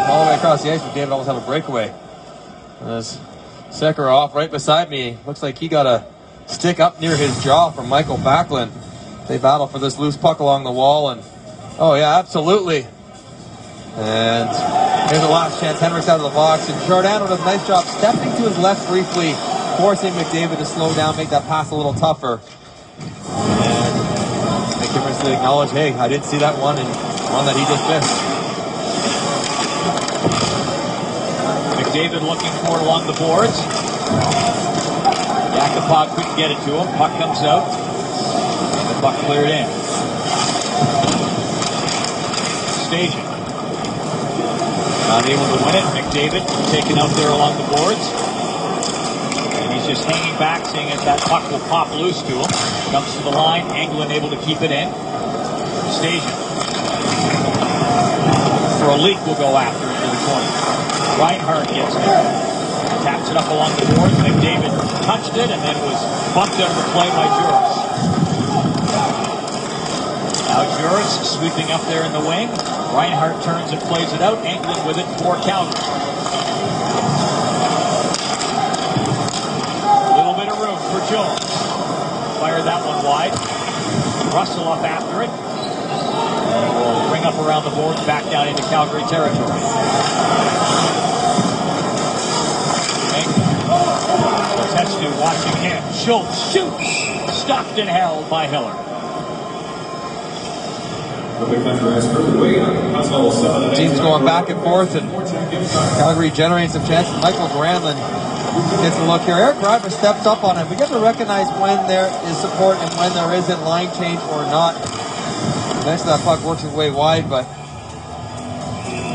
All the way across the ice, but David almost have a breakaway. There's Sekera off right beside me. Looks like he got a stick up near his jaw from Michael Backlund. They battle for this loose puck along the wall, and oh yeah, absolutely. And here's the last chance. Hendrick's out of the box, and Giordano does a nice job stepping to his left briefly, forcing McDavid to slow down, make that pass a little tougher. And McDavid to acknowledge, hey, I didn't see that one, and one that he just missed. McDavid looking for it along the boards. Yakupov couldn't get it to him. Puck comes out. Puck cleared in. Staging. Not able to win it. McDavid taken out there along the boards. And he's just hanging back, seeing if that puck will pop loose to him. Comes to the line. Engelland able to keep it in. Staging. For a leak, will go after it to the corner. Reinhardt gets there. Taps it up along the boards. McDavid touched it and then was bumped out of the play by Juris. Now Juris sweeping up there in the wing. Reinhardt turns and plays it out. Engelland with it for Calgary. A little bit of room for Jones. Fired that one wide. Russell up after it. And will bring up around the boards, back down into Calgary territory. Letestu watching him. Schultz shoots. Stopped and held by Hiller. Teams going back and forth, and Calgary generating some chances. Michael Granlund gets a look here. Eric Greiber steps up on him. We got to recognize when there is support and when there isn't line change or not. Eventually that puck works its way wide, but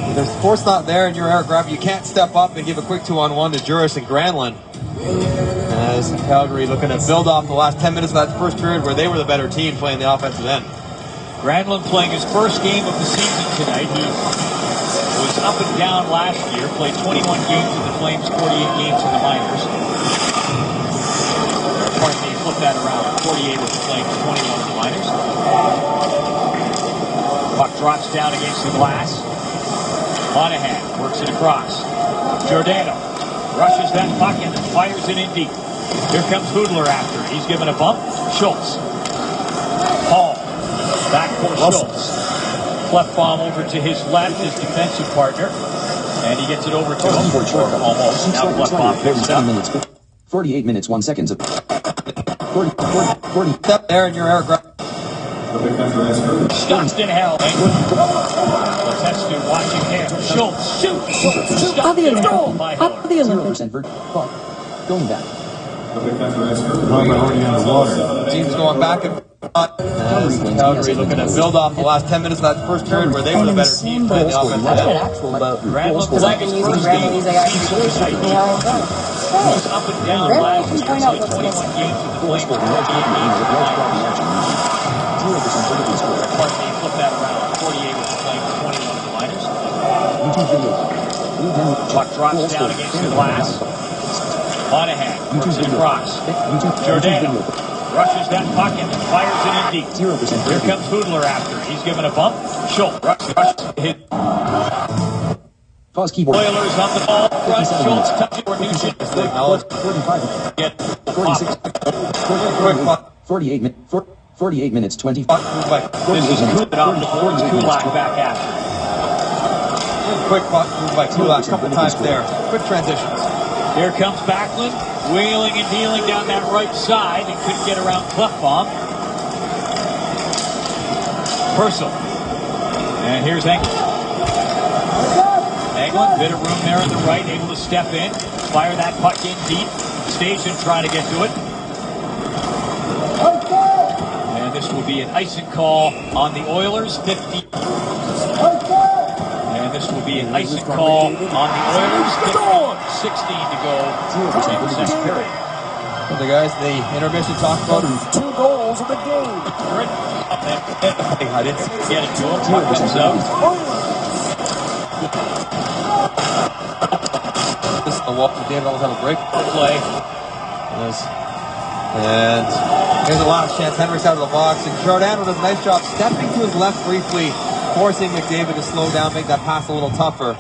if there's force not there and you're Eric Greiber, you can't step up and give a quick 2-on-1 to Juris and Granlund. As Calgary looking to build off the last 10 minutes of that first period where they were the better team playing the offensive end. Granlund playing his first game of the season tonight. He was up and down last year, played 21 games in the Flames, 48 games in the minors. Pardon me, flip that around. 48 with the Flames, 21 in the minors. Puck drops down against the glass. Monahan works it across. Giordano rushes that puck and fires it in deep. Here comes Hudler after. He's given a bump. Schultz. Paul. Back for Schultz. Cleft bomb over to his left, his defensive partner. And he gets it over to him. Almost. Now Cleft bomb picks it up. 48 minutes, 1 second. 40. Step there in your aircraft. Stockton held. Letestu watching him. Schultz shoots. Stockton held by Hiller. 0% for puck. Going back. Team's going back and Calgary looking to build off the last 10 minutes of that first period where they were the better team playing the offense. Granlund playing his first game of the season. He's up and down last year. Played 21 games with the Flames. 48 games with the minors. Pardon me, flip that around. 48 with the Flames, 21 with the minors. Puck drops down against the glass. Monahan works it across. Giordano rushes that puck and fires it in deep. Here comes Hudler after. He's given a bump. Schultz hit. Pause keyboard. Oilers on the ball. Front. Schultz touches for Nugent. 48 minutes, 20. This is Kulak on the boards. Kulak back after. Quick puck moved by Kulak a couple times there. Quick transitions. Here comes Backlund, wheeling and dealing down that right side and couldn't get around Clefbaum. Purcell. And here's Englund. Englund, bit of room there on the right, able to step in, fire that puck in deep. Station trying to get to it. And this will be an icing call on the Oilers. 50. This will be an icing call on the Oilers. 16 to go in the second period. Well, the guys, the intermission talked about 2 goals in the game. I didn't get it to him. Puck comes out. This is the walk. David always have a break. Play. And here's the last chance. Henrik's out of the box. And Giordano does a nice job stepping to his left briefly, forcing McDavid to slow down, make that pass a little tougher.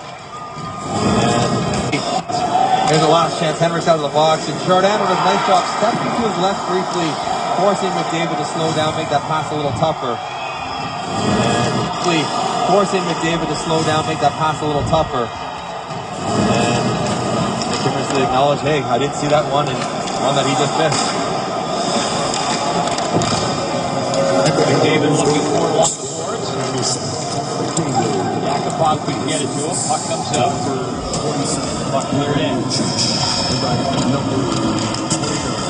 And here's the last chance. Henrik's out of the box. And Giordano does a nice job stepping to his left briefly, forcing McDavid to slow down, make that pass a little tougher. And forcing McDavid to slow down, make that pass a little tougher. And McKinnon acknowledge, hey, I didn't see that one, and one that he just missed. McDavid looking for along the boards. Yakupov couldn't get it to him. Puck comes out. Puck cleared in.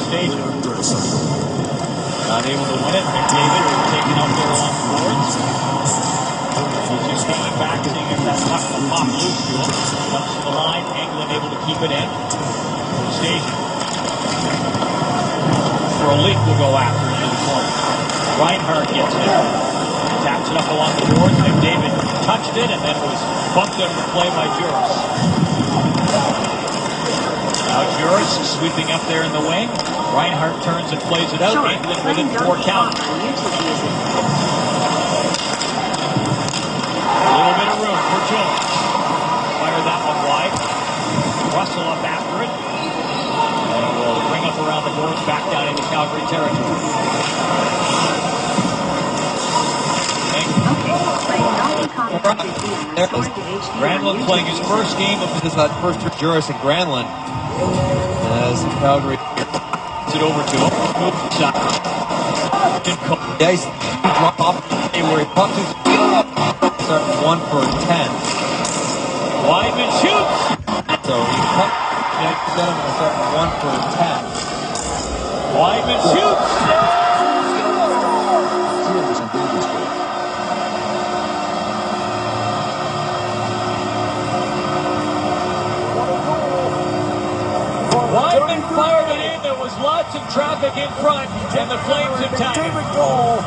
Station. Not able to win it. McDavid taken up there along the boards. He's just coming back, seeing if that puck will pop loose to him. Comes to the line. Englund able to keep it in. Station. For a leak will go after into the corner. Reinhardt gets it. Taps it up along the boards. McDavid touched it and then was bumped out of the play by Juris. Now Juris sweeping up there in the wing. Reinhardt turns and plays it out. Englund within 4 count. A little bit of room for Juris. Fire that one wide. Russell up after it. And will bring up around the boards back down into Calgary territory. Granlund playing his first game of this first Juris and Granlund as Calgary gets it over to him. The ice drop off where he popped his starting 1 for 10. Weidman shoots. So he popped starting 1 for 10. Weidman shoots. Weidman fired it in. There was lots of traffic in front, and the Flames attacked. McDavid goal.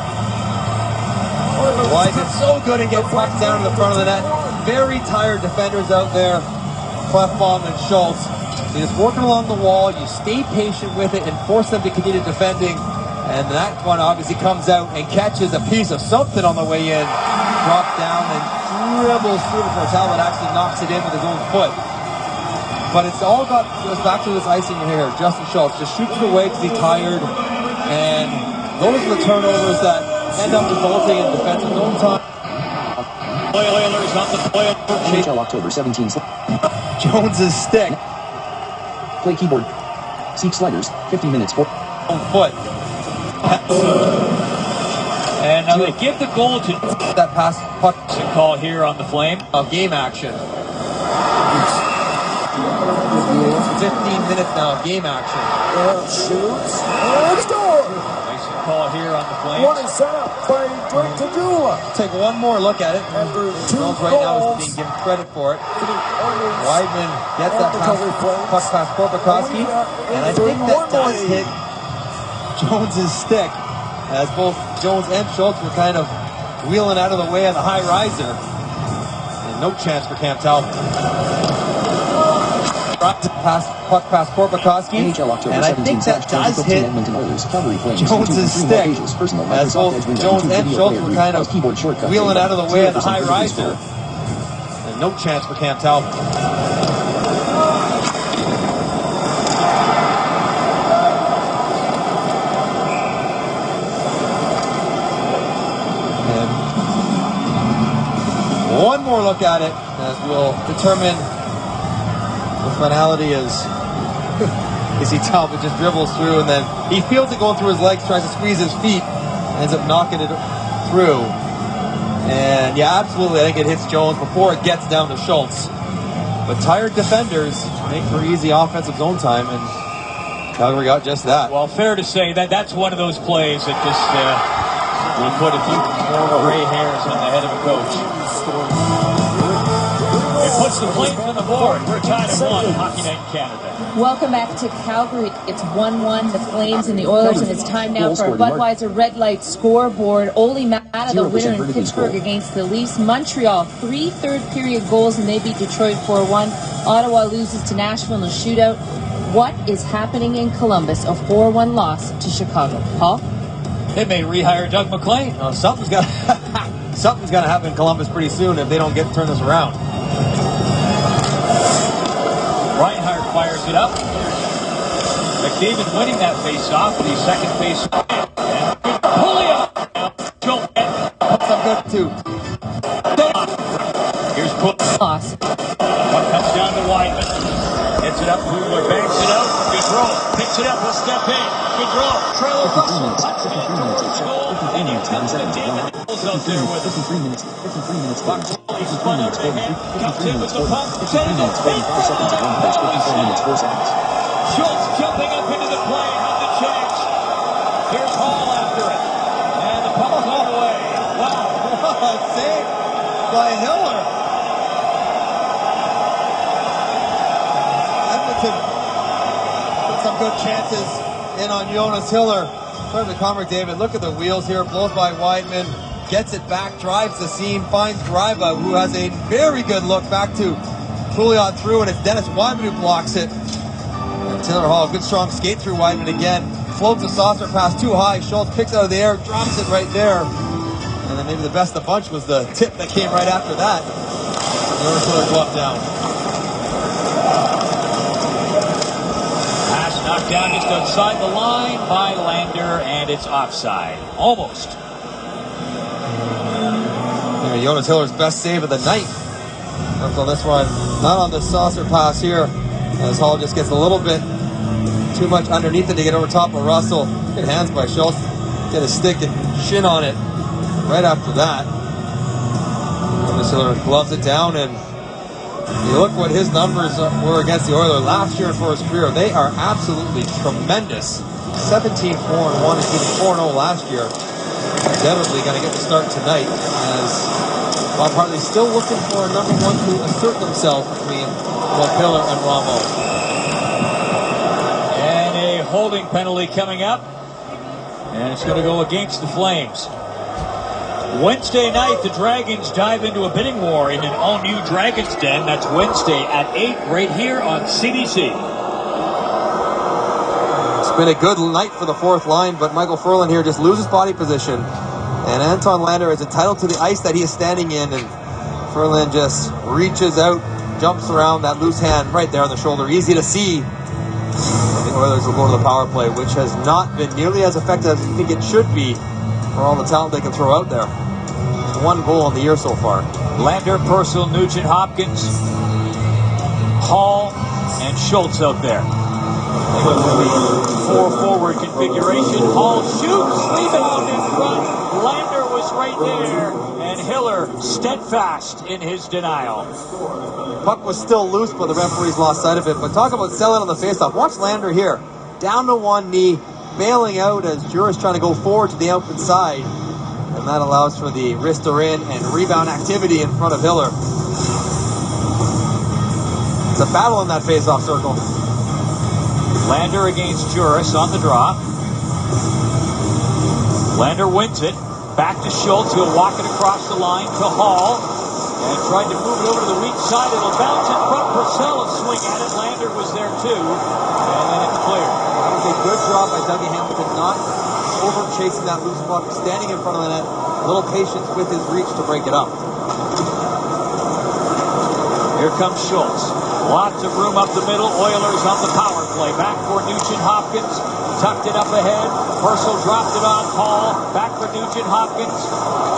Weidman's so good at getting pucks down to the front of the net. Very tired defenders out there. Clefbaum and Schultz. You're just working along the wall. You stay patient with it and force them to continue defending. And that one obviously comes out and catches a piece of something on the way in. Drops down and dribbles through before Talbot actually knocks it in with his own foot. But it's all goes back to this icing here. Justin Schultz just shoots it away because he's tired. And those are the turnovers that end up resulting in defensive zone time. Oilers on the play. NHL October 17. Jones's stick. Play keyboard. Seek sliders. 50 minutes for Own foot. And now they give the goal to That pass puck call here on the Flame. of game action. 15 minutes now of game action. Shoots and scores. Nice call here on the Flames. One is set up by Drake Tadula. Take one more look at it. After two Jones right now goals. is being given credit for it. Weidman Weidman gets that pass, puck past Korpikoski, and I think that does hit Jones's stick, as both Jones and Schultz were kind of wheeling out of the way of the high riser. And no chance for Cam Talbot. Puck past Korpikoski, NHL October and I think that does hit Edmonton Oilers, Calgary Flames, Jones's stick, as both Jones and Schultz were kind of wheeling out of the way of the high riser. And no chance for Cam Talbot. And one more look at it, as we'll determine the finality is see Talbot just dribbles through, and then he feels it going through his legs, tries to squeeze his feet, ends up knocking it through. And yeah, absolutely, I think it hits Jones before it gets down to Schultz. But tired defenders make for easy offensive zone time, and Calgary got just that. Well, fair to say that that's one of those plays that just will put a few more gray hairs on the head of a coach. It puts the Flames on the board. We're tied at 1. Hockey Night in Canada. Welcome back to Calgary. It's 1-1, the Flames and the Oilers, and it's time now for a Budweiser Red Light scoreboard. Ole Mata, the winner in Pittsburgh against the Leafs. Montreal, 3 third-period goals, and they beat Detroit 4-1. Ottawa loses to Nashville in a shootout. What is happening in Columbus? A 4-1 loss to Chicago. Paul? They may rehire Doug McLean. Something's got something's got to happen in Columbus pretty soon if they don't get to turn this around. Reinhart fires it up. McDavid winning that face-off, but he's second face. Julio. Some good too. Here's Cook. Loss. Puck comes down to Weidman. Gets it up. Kugler banks it out. Gaudreau picks it up. He'll step in. Gaudreau. Trailer Russell. And you tell the David Nichols out there with him. 53 minutes. 53 minutes. He's spun up the head. Comes in with the puck. 55 seconds of one place. 54 minutes, 4 seconds. Schultz jumping up into the play. Had the chance. Here's Hall after it. And the puck's on the way. Wow. Save by Hiller. Edmonton put some good chances in on Jonas Hiller. Turn to Connor McDavid. Look at the wheels here. Blows by Weidman. Gets it back. Drives the seam. Finds Greiba, who has a very good look back to Pouliot through. And it's Dennis Weidman who blocks it. And Taylor Hall, good strong skate through Weidman again. Floats a saucer pass too high. Schultz picks out of the air. Drops it right there. And then maybe the best of the bunch was the tip that came right after that. Jonas Hiller glove down. Pass knocked down just outside the line by Lander, and it's offside. Almost. Jonas Hiller's best save of the night. Comes on this one. Not on the saucer pass here, as Hall just gets a little bit too much underneath it to get over top of Russell. Good hands by Schultz. Get a stick and shin on it right after that. Jonas Hiller gloves it down, and you look what his numbers were against the Oilers last year and for his career. They are absolutely tremendous. 17-4-1, including 4-0 last year. Definitely going to get the start tonight, as Bob Hartley's still looking for a number one to assert themselves between Hiller and Ramo. And a holding penalty coming up, and it's going to go against the Flames. Wednesday night, the Dragons dive into a bidding war in an all-new Dragons Den. That's Wednesday at 8 right here on CBC. It's been a good night for the fourth line, but Michael Ferland here just loses body position. And Anton Lander is entitled to the ice that he is standing in, and Ferland just reaches out, jumps around that loose hand right there on the shoulder. Easy to see. The Oilers will go to the power play, which has not been nearly as effective as you think it should be for all the talent they can throw out there. Just one goal in the year so far. Lander, Purcell, Nugent Hopkins, Hall, and Schultz out there. They go to the 4-forward configuration. Hall shoots, rebound in front. Lander was right there, and Hiller steadfast in his denial. Puck was still loose, but the referees lost sight of it. But talk about selling on the faceoff. Watch Lander here, down to one knee, bailing out as Juris trying to go forward to the open side, and that allows for the wrister in and rebound activity in front of Hiller. It's a battle in that faceoff circle. Lander against Juris on the draw. Lander wins it. Back to Schultz. He'll walk it across the line to Hall. And tried to move it over to the weak side. It'll bounce in front. Purcell will swing at it. Lander was there too. And then it's clear. That was a good job by Dougie Hamilton, not over chasing that loose puck, standing in front of the net. A little patience with his reach to break it up. Here comes Schultz. Lots of room up the middle. Oilers on the power play. Back for Nugent Hopkins. Tucked it up ahead. Purcell dropped it on Hall. Back for Nugent Hopkins.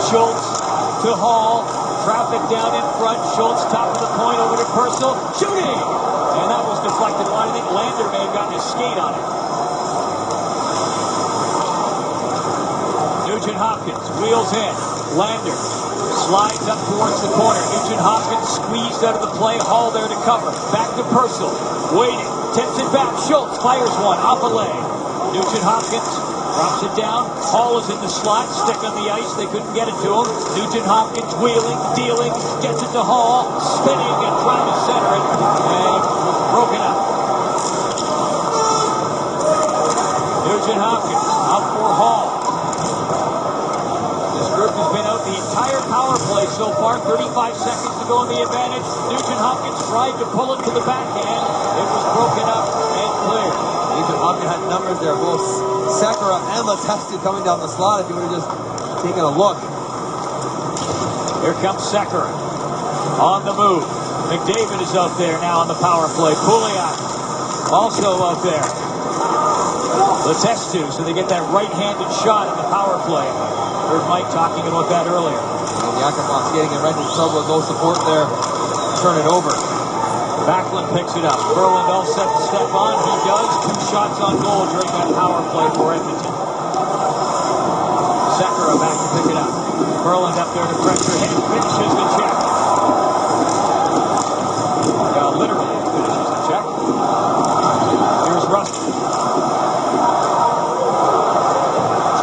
Schultz to Hall. Traffic down in front. Schultz top of the point over to Purcell. Shooting! And that was deflected wide. I think Lander may have gotten his skate on it. Nugent Hopkins wheels in. Lander slides up towards the corner. Nugent Hopkins squeezed out of the play. Hall there to cover. Back to Purcell. Waiting. Tips it back. Schultz fires one off a leg. Nugent Hopkins drops it down. Hall is in the slot. Stick on the ice. They couldn't get it to him. Nugent Hopkins wheeling, dealing, gets it to Hall. Spinning and trying to center it. And it was broken up. Nugent Hopkins out for Hall. Group has been out the entire power play so far. 35 seconds to go in the advantage. Nugent Hopkins tried to pull it to the backhand. It was broken up and clear. Nugent Hopkins had numbers there. Both Sekera and Letestu coming down the slot if you would have just taken a look. Here comes Sekera on the move. McDavid is out there now on the power play. Pouliot also out there. Letestu, so they get that right-handed shot in the power play. Heard Mike talking about that earlier. And Yakupov's getting in right into trouble with no support there. Turn it over. Backlund picks it up. Ferland all set to step on. He does. 2 shots on goal during that power play for Edmonton. Sekera back to pick it up. Ferland up there to pressure him. Finishes the check. Literally finishes the check. Here's Rusty.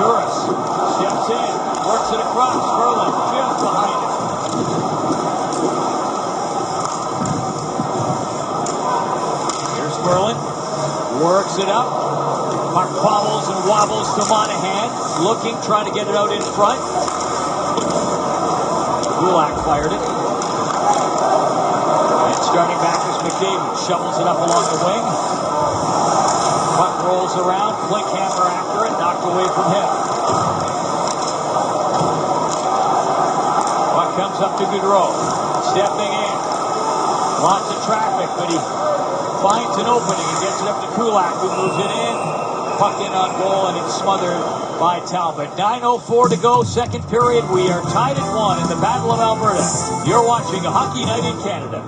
Juris steps in. Works it across. Ferland just behind it. Here's Ferland. Works it up. Puck bobbles and wobbles to Monahan. Looking, trying to get it out in front. Gulak fired it. And starting back is McDavid. Shovels it up along the wing. Puck rolls around. Klinkhammer after it. Knocked away from him. Comes up to Gaudreau, stepping in. Lots of traffic, but he finds an opening and gets it up to Kulak, who moves it in. Puck in on goal, and it's smothered by Talbot. 9:04 to go, second period. We are tied at 1 in the Battle of Alberta. You're watching a Hockey Night in Canada.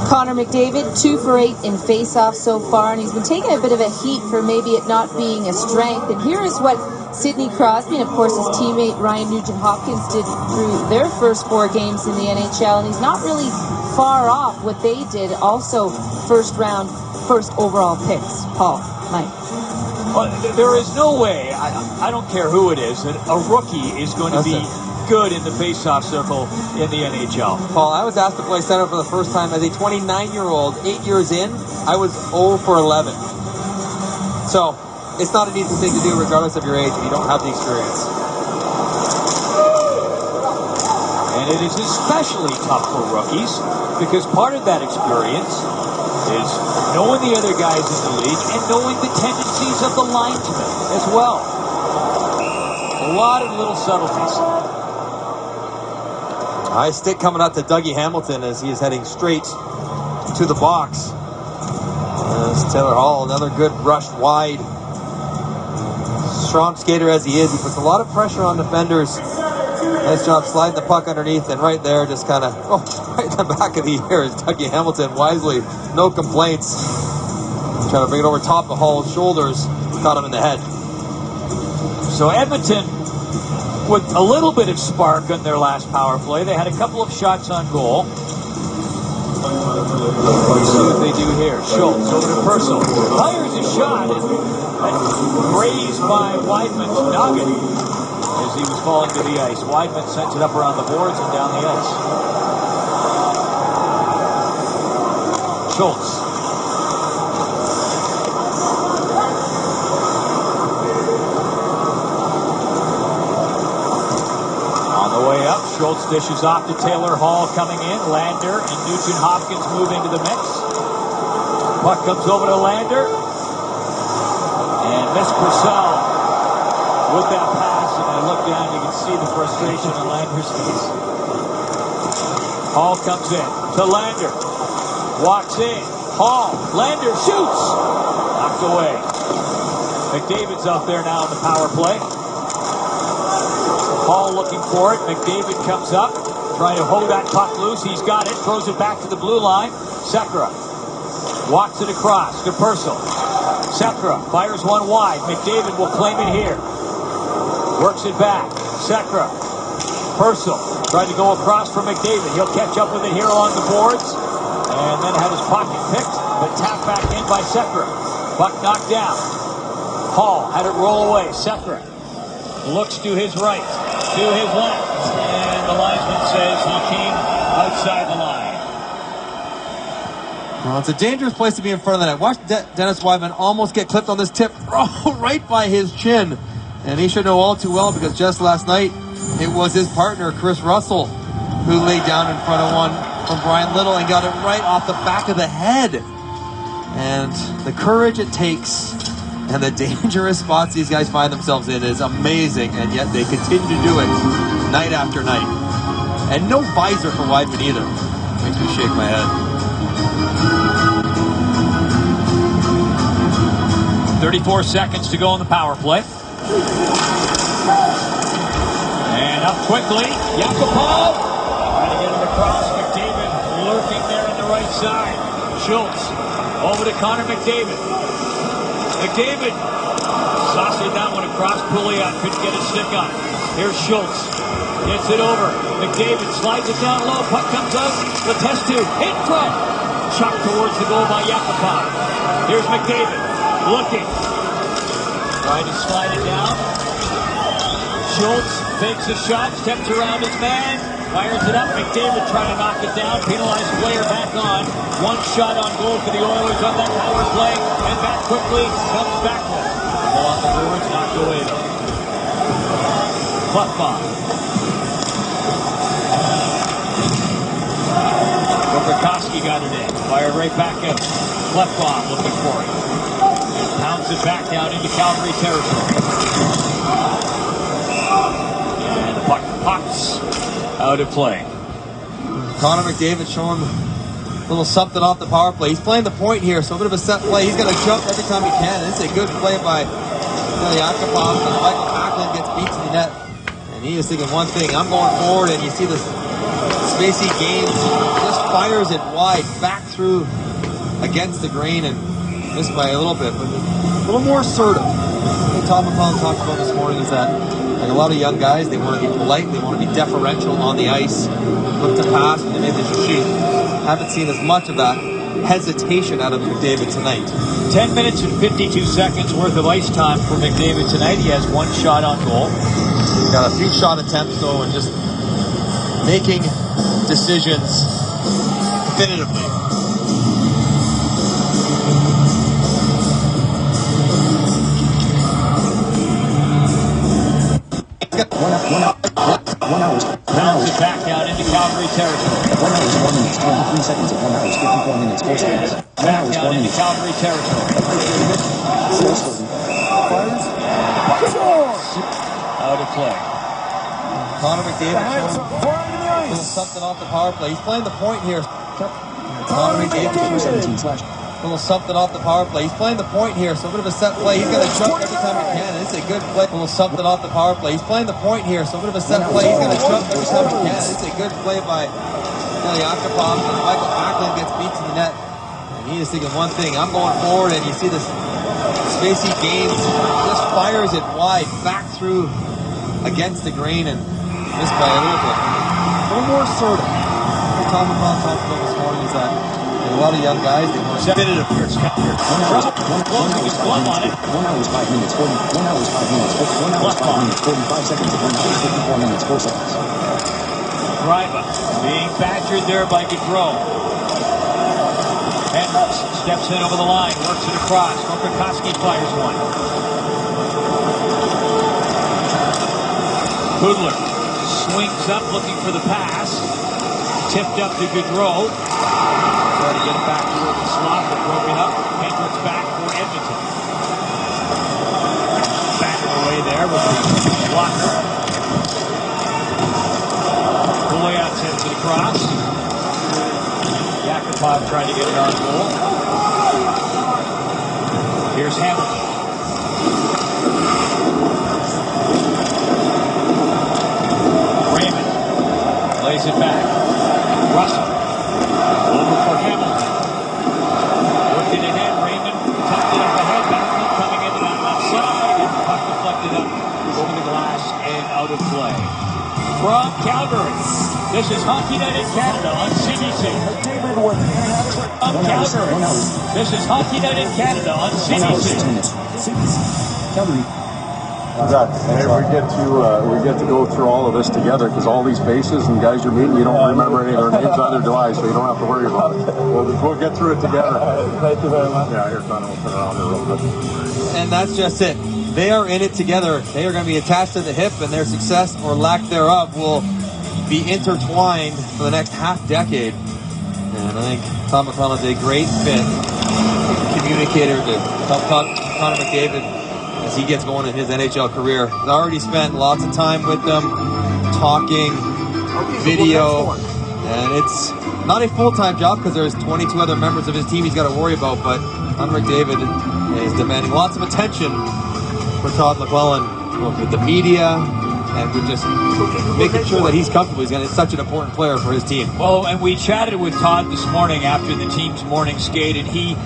Connor McDavid, 2 for 8 in face-off so far, and he's been taking a bit of a heat for maybe it not being a strength. And here is what Sidney Crosby and, of course, his teammate Ryan Nugent-Hopkins did through their first 4 games in the NHL, and he's not really far off what they did. Also, first overall picks. Paul, Mike. Well, there is no way, I don't care who it is, that a rookie is going to be good in the face-off circle in the NHL. Paul, I was asked to play center for the first time as a 29-year-old, 8 years in. I was 0 for 11. So, it's not an easy thing to do regardless of your age if you don't have the experience. And it is especially tough for rookies because part of that experience is knowing the other guys in the league and knowing the tendencies of the linesmen as well. A lot of little subtleties. High stick coming out to Dougie Hamilton as he is heading straight to the box. As Taylor Hall, another good rush wide. Strong skater as he is, he puts a lot of pressure on defenders. Nice job sliding the puck underneath, and right there, just kind of, right in the back of the ear is Dougie Hamilton. Wisely, no complaints. Trying to bring it over top of Hall's shoulders. Caught him in the head. So Edmonton, with a little bit of spark on their last power play, they had a couple of shots on goal. Let's see what they do here. Schultz over to Purcell. Fires a shot and grazed by Weidman's noggin as he was falling to the ice. Weidman sends it up around the boards and down the ice. Schultz. Way up, Schultz dishes off to Taylor Hall coming in. Lander and Nugent Hopkins move into the mix. Puck comes over to Lander. And Miss Purcell with that pass. And I look down, you can see the frustration on Lander's face. Hall comes in to Lander. Walks in. Hall. Lander shoots. Knocked away. McDavid's out there now in the power play. Hall looking for it. McDavid comes up, trying to hold that puck loose. He's got it. Throws it back to the blue line. Sekera walks it across to Purcell. Sekera fires one wide. McDavid will claim it here. Works it back. Sekera. Purcell tried to go across for McDavid. He'll catch up with it here along the boards. And then had his pocket picked, but tapped back in by Sekera. Puck knocked down. Hall had it roll away. Sekera looks to his right, to his left, and the linesman says he came outside the line. Well, it's a dangerous place to be in front of the net. Watch Dennis Weidman almost get clipped on this tip right by his chin. And he should know all too well because just last night, it was his partner, Chris Russell, who laid down in front of one from Brian Little and got it right off the back of the head. And the courage it takes and the dangerous spots these guys find themselves in is amazing, and yet they continue to do it night after night. And no visor for Weidman either. Makes me shake my head. 34 seconds to go in the power play. And up quickly, Yakupov. Trying to get it across. McDavid lurking there on the right side. Schultz over to Connor McDavid. McDavid sauced that one across. Pouliot couldn't get a stick on it. Here's Schultz. Gets it over. McDavid slides it down low. Puck comes out. Letestu in front. Chucked towards the goal by Yakupov. Here's McDavid looking. Trying to slide it down. Schultz fakes a shot. Steps around his man. Fires it up. McDavid trying to knock it down. Penalized player back on. One shot on goal for the Oilers on that power play. And back quickly. Comes back one. Ball off the boards. Knocked away though. Klefbom. Burakovsky got it in. Fired right back out. Klefbom looking for it. And pounds it back down into Calgary territory. And the puck pops out of play. Connor McDavid showing a little something off the power play. He's playing the point here, so a bit of a set play. He's going to jump every time he can. This is a good play by Yakupov, and Michael Backlund gets beat to the net. And he is thinking one thing, I'm going forward, and you see this spacey game, just fires it wide, back through against the grain, and missed by a little bit, but a little more assertive. What Tom McClellan talked about this morning is that, like a lot of young guys, they want to be polite, they want to be deferential on the ice, look to pass when they maybe they should shoot. Haven't seen as much of that hesitation out of McDavid tonight. 10 minutes and 52 seconds worth of ice time for McDavid tonight. He has one shot on goal. He's got a few shot attempts though, and just making decisions definitively. territory. Out of play. Connor McDavid showing a little something off the power play. He's playing the point here. Connor McDavid showing a little something off the power play. He's playing the point here, so a bit of a set play. He's going to jump every time he can. It's a good play. A little something off the power play. He's playing the point here, so a bit of a set play. He's going to jump every time he can. It's a good play by Yakupov, and Michael Backlund gets beat to the net. And he is thinking one thing, I'm going forward, and you see this spacey game just fires it wide back through against the grain and missed by a little more sort of. What Tom McCall talked about this morning is that a lot of young guys, they want to Set it up here. Closing his glove on it. 1 hour 5 minutes 40. 1 hour 5 minutes 40. 1 hour 5 minutes 45 seconds. 1 hour 54 minutes 4 seconds. Greiba being badgered there by Gaudreau. Hendricks steps in over the line, works it across. Koprikoski fires one. Kudler swings up looking for the pass. Tipped up to Gaudreau. Try to get it back toward the slot, but broken up. Hendricks back for Edmonton. Batted away there with the blocker. Pouliot sends it across. Yakupov trying to get it on goal. Here's Hamilton. Raymond lays it back. Russell over for Hamilton. Working it in. Raymond tucked it up ahead. Backlund coming into that left side. And the puck deflected up over the glass and out of play. From Calgary, this is Hockey Night in Canada on CBC. From Calgary, this is Hockey Night in Canada on CBC. Calgary. Hey, we get to go through all of this together because all these faces and guys you're meeting, you don't remember any of their names, either do I, so you don't have to worry about it. We'll get through it together. Thank you very much. Yeah, here's Connor. We'll turn around here real quick. And that's just it. They are in it together. They are going to be attached to the hip, and their success or lack thereof will be intertwined for the next half decade. And I think Tom McClellan's a great fit communicator to help Connor McDavid as he gets going in his NHL career. He's already spent lots of time with them, talking, video, and it's not a full-time job because there's 22 other members of his team he's got to worry about, but Connor McDavid is demanding lots of attention for Todd McClellan, both with the media and with just making sure that he's comfortable. He's such an important player for his team. Well, and we chatted with Todd this morning after the team's morning skate, and he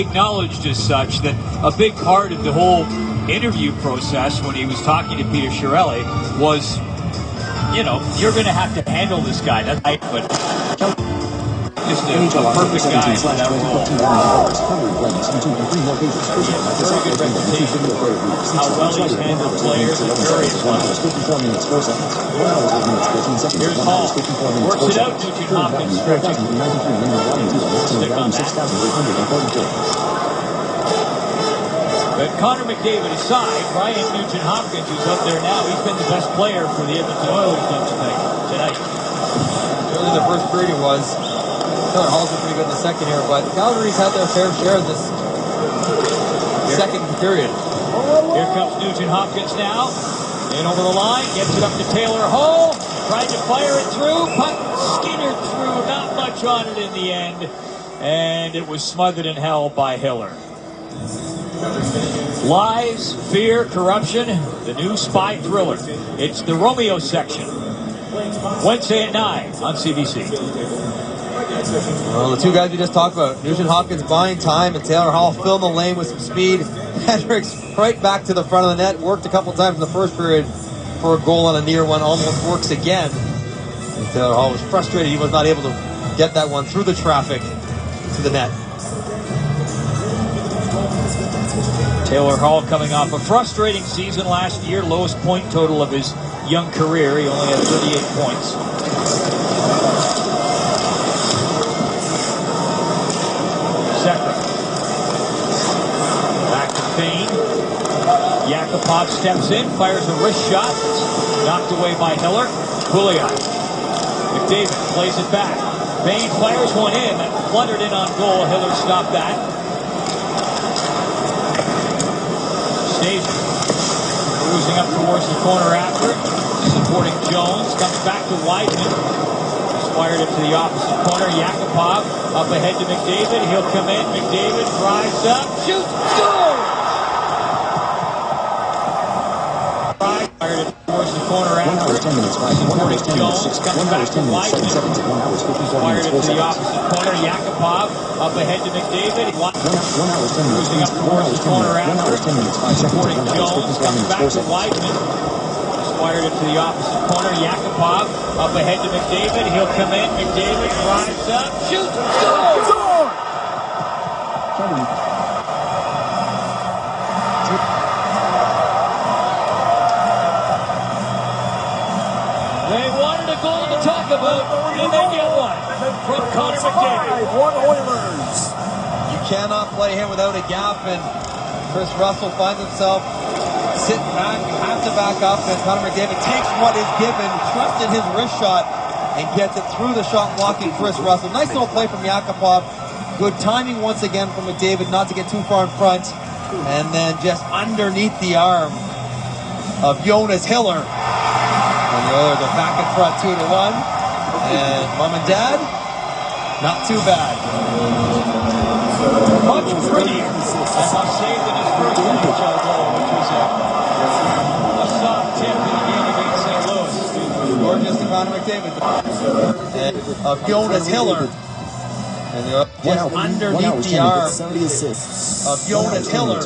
acknowledged as such that a big part of the whole interview process when he was talking to Peter Chiarelli was, you know, you're going to have to handle this guy. That's right, but just a perfect guy for that role. Very good reputation for how well he's handled players at various levels. Here's Hall. Works it out. Nugent Hopkins stretching. Stick on that. But Connor McDavid aside, Brian Nugent Hopkins, who's up there now, he's been the best player for the Edmonton Oilers tonight. Certainly the first period it was. Taylor Hall's been pretty good in the second here, but Calgary's had their fair share of this second period. Here comes Nugent Hopkins now. In over the line, gets it up to Taylor Hall. Tried to fire it through. Puck skittered through. Not much on it in the end. And it was smothered in hell by Hiller. Lies, fear, corruption, the new spy thriller. It's the Romeo section. Wednesday at 9 on CBC. Well, the two guys we just talked about, Nugent Hopkins buying time and Taylor Hall filling the lane with some speed. Hendricks right back to the front of the net, worked a couple times in the first period for a goal on a near one, almost works again. And Taylor Hall was frustrated he was not able to get that one through the traffic to the net. Taylor Hall coming off a frustrating season last year, lowest point total of his young career. He only had 38 points. Sekera. Back to Fane. Yakupov steps in, fires a wrist shot. Knocked away by Hiller. Pouliot. McDavid plays it back. Fane fires one in, that fluttered in on goal. Hiller stopped that. Stays cruising up towards the corner after. Supporting Jones. Comes back to Wideman. He's fired it to the opposite corner. Yakupov up ahead to McDavid. He'll come in. McDavid drives up. Shoots. Score! Fired it towards the corner 1 after. hour 10 minutes. 1 hour 10 minutes. 6 Comes 1 hour back 10 to minutes. 7 Wideman. seconds. 1 hour 54 Fired minutes. it 4 to the seconds. opposite corner. Yakupov up ahead to McDavid. 1 hour 10 minutes. Cruising up 1 towards hour the 10 corner minutes. 1 hour after. 10 minutes. 5 seconds. 1 Supporting hour Jones. 54 Comes minutes. back 4 to seconds. Wideman. Fired it to the opposite corner. Yakupov up ahead to McDavid. He'll come in. McDavid drives up. Shoots. Score! Kevin. They wanted a goal to talk about, and they get one from Connor McDavid. 5-1 Oilers. You cannot play him without a gap, and Chris Russell finds himself sitting back. You have to back up, and Connor McDavid takes what is given, trusted his wrist shot, and gets it through the shot blocking Chris Russell. Nice little play from Yakupov. Good timing once again from McDavid not to get too far in front, and then just underneath the arm of Jonas Hiller. And the Oilers are back in front 2-1. And Mom and Dad, not too bad. Much prettier, I must say, than his first NHL goal, which was a soft tip in the game against St. Louis. Gorgeous to Connor McDavid. And of Jonas Hiller. And just underneath the arm of Jonas Hiller.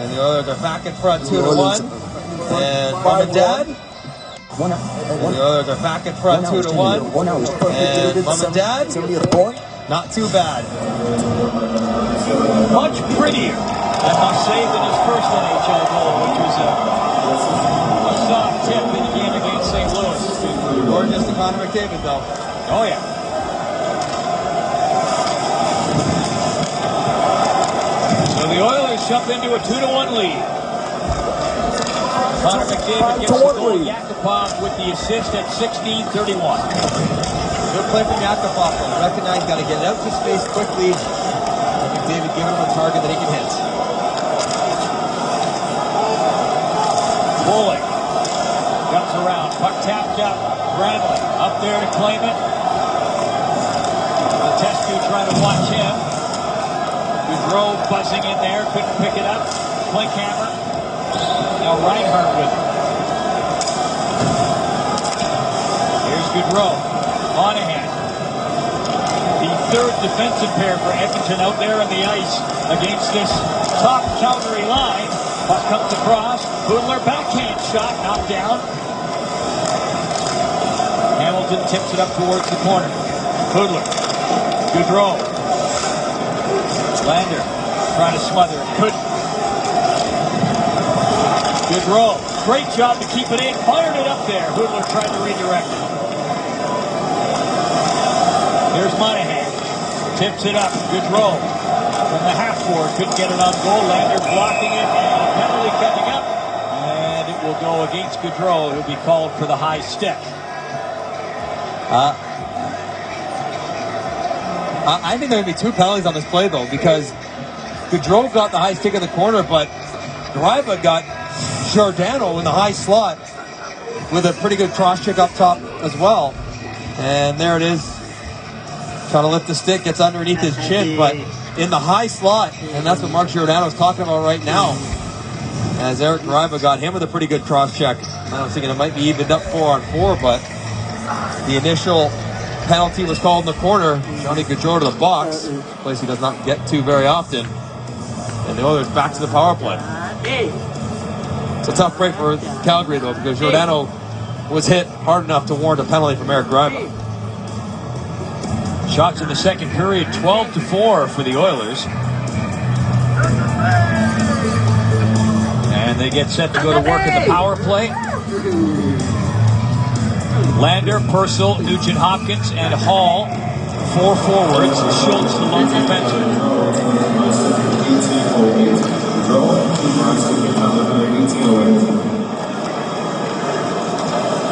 And the Oilers are back in front 2-1. And Mom and Dad. And the Oilers are back in front 2-1. And Mom and Dad, not too bad. Much prettier, I must say, than his first NHL goal, which was a soft tip in the game against St. Louis. Gorgeous to Connor McDavid, though. Oh, yeah. So the Oilers jump into a 2-1 lead. Connor McDavid gets the goal. Yakupov with the assist at 16:31. Good play from Yakupov. Recognize, got to get it out to space quickly. And McDavid giving him a target that he can hit. Bullock comes around. Puck tapped up. Bradley up there to claim it. The test crew trying to watch him. Gaudreau buzzing in there. Couldn't pick it up. Klinkhammer. Now Reinhardt with it. Here's Gaudreau. Monahan. The third defensive pair for Edmonton out there on the ice against this top Calgary line. Puck comes across. Hudler backhand shot. Knocked down. Hamilton tips it up towards the corner. Hudler. Gaudreau. Lander trying to smother it. Couldn't. Gaudreau, great job to keep it in. Fired it up there. Hudler tried to redirect it. Here's Monahan. Tips it up. Gaudreau from the half board. Couldn't get it on goal. Lander blocking it, and a penalty coming up. And it will go against Gaudreau. He'll be called for the high stick. I think there may be 2 penalties on this play, though, because Gaudreau got the high stick in the corner, but Greiva got Giordano in the high slot with a pretty good cross check up top as well. And there it is. Trying to lift the stick, gets underneath his chin, but in the high slot. And that's what Mark Giordano is talking about right now. As Eric Greiva got him with a pretty good cross check. I was thinking it might be evened up 4-on-4, but the initial penalty was called in the corner. Johnny Gaudreau to the box, a place he does not get to very often. And the Oilers back to the power play. It's a tough break for Calgary, though, because Giordano was hit hard enough to warrant a penalty from Eric Greiva. Shots in the second period, 12-4 for the Oilers. And they get set to go to work at the power play. Lander, Purcell, Nugent Hopkins, and Hall, 4 forwards. Schultz, the lone defenseman.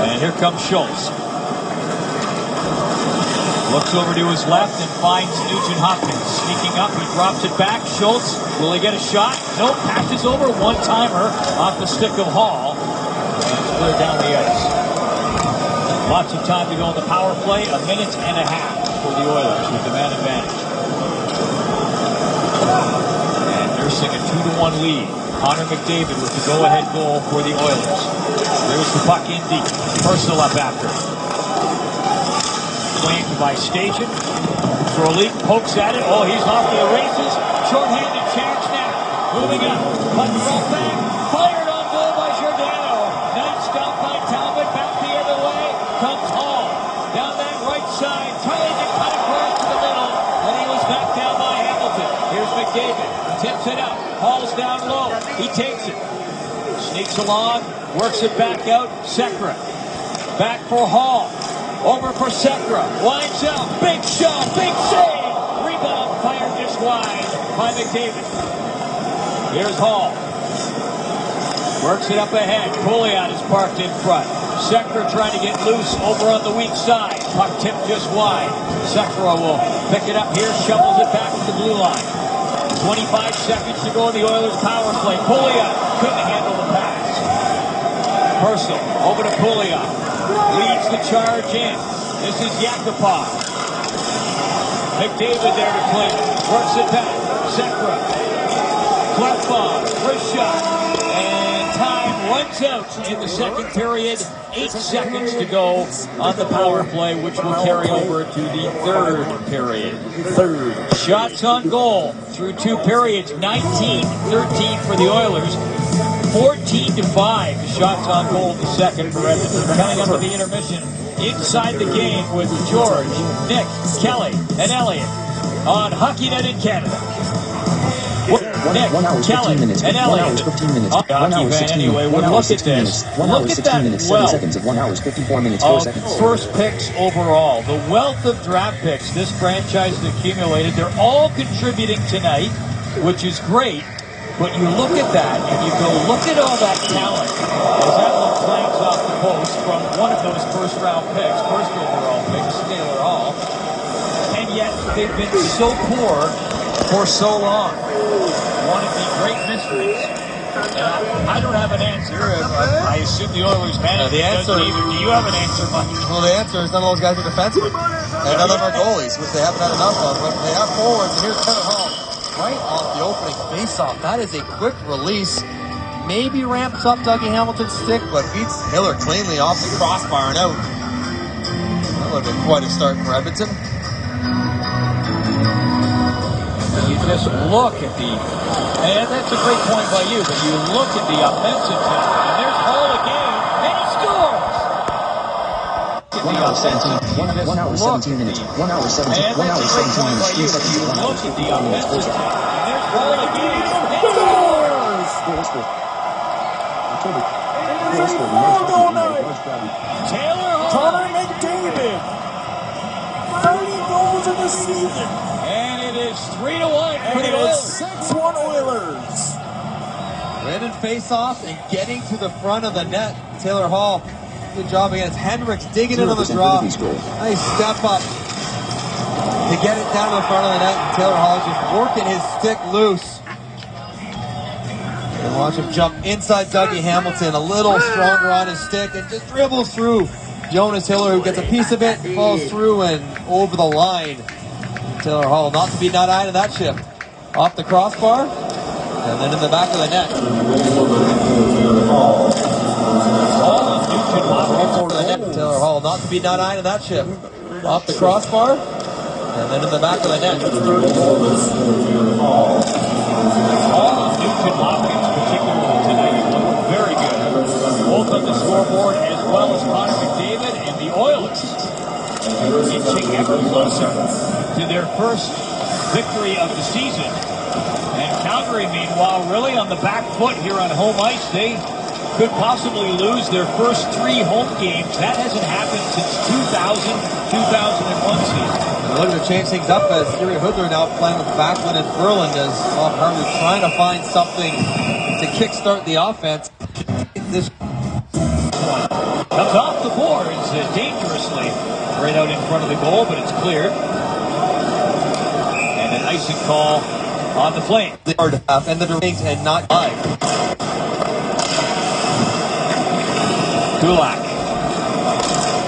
And here comes Schultz. Looks over to his left and finds Nugent Hopkins. Sneaking up, he drops it back. Schultz, will he get a shot? Nope, passes over. One-timer off the stick of Hall. And it's cleared down the ice. Lots of time to go in the power play. A minute and a half for the Oilers with the man advantage. And nursing a 2-1 lead. Connor McDavid with the go-ahead goal for the Oilers. There's the puck in deep. Personal up after. Claimed by Station. Frolik pokes at it. Oh, he's off to the races. Short-handed chance now. Moving up. Puck brought back. Fired on goal by Giordano. Nice stop by Talbot. Back the other way. Comes Hall. Down that right side. Trying to cut across to the middle. And he was back down by Hamilton. Here's McDavid. Tips it up. Hall's down low. He takes it. Sneaks along. Works it back out. Sekera. Back for Hall. Over for Sekera. Winds up. Big shot. Big save. Rebound fired just wide by McDavid. Here's Hall. Works it up ahead. Pouliot is parked in front. Sekera trying to get loose over on the weak side. Puck tipped just wide. Sekera will pick it up here. Shovels it back to the blue line. 25 seconds to go in the Oilers power play. Pouliot couldn't handle the pass. Purcell over to Pouliot. Leads the charge in. This is Yakupov. McDavid there to clean. Works it back. Sekera. Klefbom. First shot. And time runs out in the second period. 8 seconds to go on the power play, which will carry over to the third period. Shots on goal through 2 periods. 19-13 for the Oilers. 14-5 shots on goal in the second for Edmonton. Coming up at the intermission inside the game with George, Nick, Kelly, and Elliott on Hockey Night in Canada. Nick, 1 hour, Kelly, 15 minutes. and 1 Elliott. hour, 15 minutes. Hockey 1 hour, fan 16 anyway. minutes. 1 Look hour, at 16 this. minutes. 1 Look hour, at 16 that minutes. 7 wealth seconds of 1 hour, 54 minutes, 4 of seconds. first picks overall. The wealth of draft picks this franchise has accumulated. They're all contributing tonight, which is great. But you look at that and you go, look at all that talent. As that one clanks off the post from one of those first-round picks, first overall picks, Taylor Hall. And yet they've been so poor for so long. One of the great mysteries. And I don't have an answer. I assume the Oilers management the answer, doesn't either. Do you have an answer, Mike? Well, the answer is none of those guys are defensemen. And none of them are goalies, which they haven't had enough of. But they have forwards, and here's Taylor Hall. Right off the opening faceoff. That is a quick release. Maybe ramps up Dougie Hamilton's stick, but beats Hiller cleanly off the crossbar and out. That would have been quite a start for Edmonton. You just look at the, and that's a great point by you, but you look at the offensive talent, and there's Hall again, and he scores! 1 hour, 17. 1 hour, 17 minutes. 1 hour, 17. And 1 hour, that's a great 17 point by minutes. you, 3 but seconds you of 1 hour, look at the 54 minutes, 4 offensive seconds. talent, and there's Hall again, and he scores! Taylor Hall! Connor McDavid. 30 goals in the season. And it is 3-1 for And the it Oilers. is 6-1 Oilers. Winning face-off and getting to the front of the net. Taylor Hall, good job against Hendricks, digging into the draw. Nice step up to get it down to the front of the net. And Taylor Hall just working his stick loose. And watch him jump inside Dougie Hamilton, a little stronger on his stick, and just dribbles through Jonas Hiller, who gets a piece of it, falls through and over the line. Taylor Hall not to be denied in that shift. Off the crossbar, and then in the back of the net. Taylor Hall not to be denied in that shift. Off the crossbar, and then in the back of the net. All of Nugent Hopkins, particularly tonight, looked very good. Both on the scoreboard as well as Connor McDavid, and the Oilers inching ever closer to their first victory of the season. And Calgary, meanwhile, really on the back foot here on home ice. They could possibly lose their first 3 home games. That hasn't happened since 2000-2001 season. They're looking to change things up as Siri Hoodler now playing with Backlund and Ferland as Bob Harvey trying to find something to kickstart the offense. This one. Comes off the boards dangerously right out in front of the goal, but it's cleared. And an icing call on the Flames. The hard half and the rings and not live. Kulak.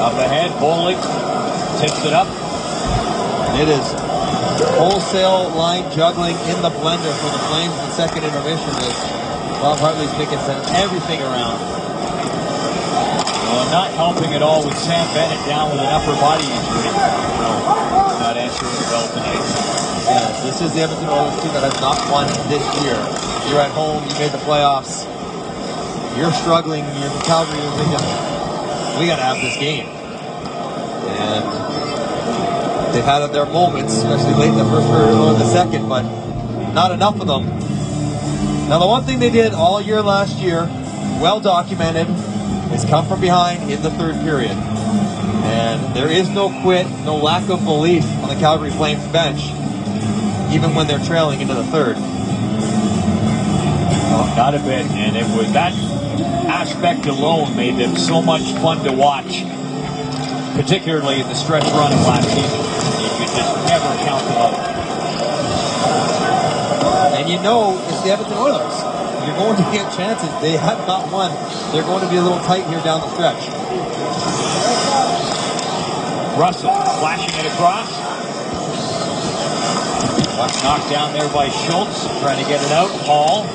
Up ahead, Bowling tips it up. It is wholesale line juggling in the blender for the Flames in second intermission as Bob Hartley's picking everything around. Well, not helping at all with Sam Bennett down with an upper body injury. Not answering the bell tonight. Yeah, this is the Edmonton Oilers team that has not won this year. You're at home, you made the playoffs. You're struggling, you're in Calgary, you're thinking, we got to have this game. And they've had their moments, especially late in the first period or the second, but not enough of them. Now, the one thing they did all year last year, well documented, is come from behind in the third period. And there is no quit, no lack of belief on the Calgary Flames bench, even when they're trailing into the third. Oh, not a bit, and it was that aspect alone made them so much fun to watch, particularly in the stretch run of last season. You could just never count them out. And you know, it's the Edmonton Oilers. You're going to get chances. They have not won. They're going to be a little tight here down the stretch. Russell flashing it across. Knocked down there by Schultz, trying to get it out. Hall.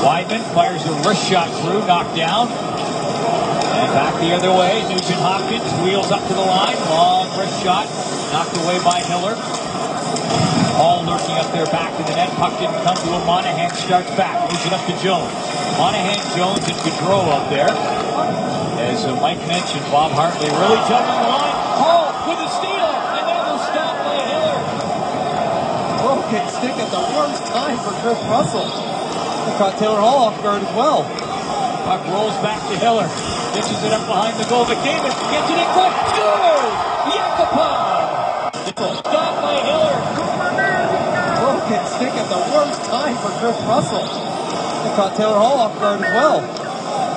Weidman fires a wrist shot through, knocked down. And back the other way. Nugent Hopkins wheels up to the line. Long wrist shot, knocked away by Hiller. Hall lurking up there back to the net. Puck didn't come to him. Monahan starts back. Moves it up to Jones. Monahan, Jones, and Gaudreau up there. As Mike mentioned, Bob Hartley really juggling the line. Hall with a steal. And that was stopped by Hiller. Broken stick at the worst time for Chris Russell. They caught Taylor Hall off guard as well. Puck rolls back to Hiller. Pitches it up behind the goal. McDavid gets it in quick. Scores! Yakupov! Stopped by Hiller. Broken stick at the worst time for Chris Russell. They caught Taylor Hall off guard as well.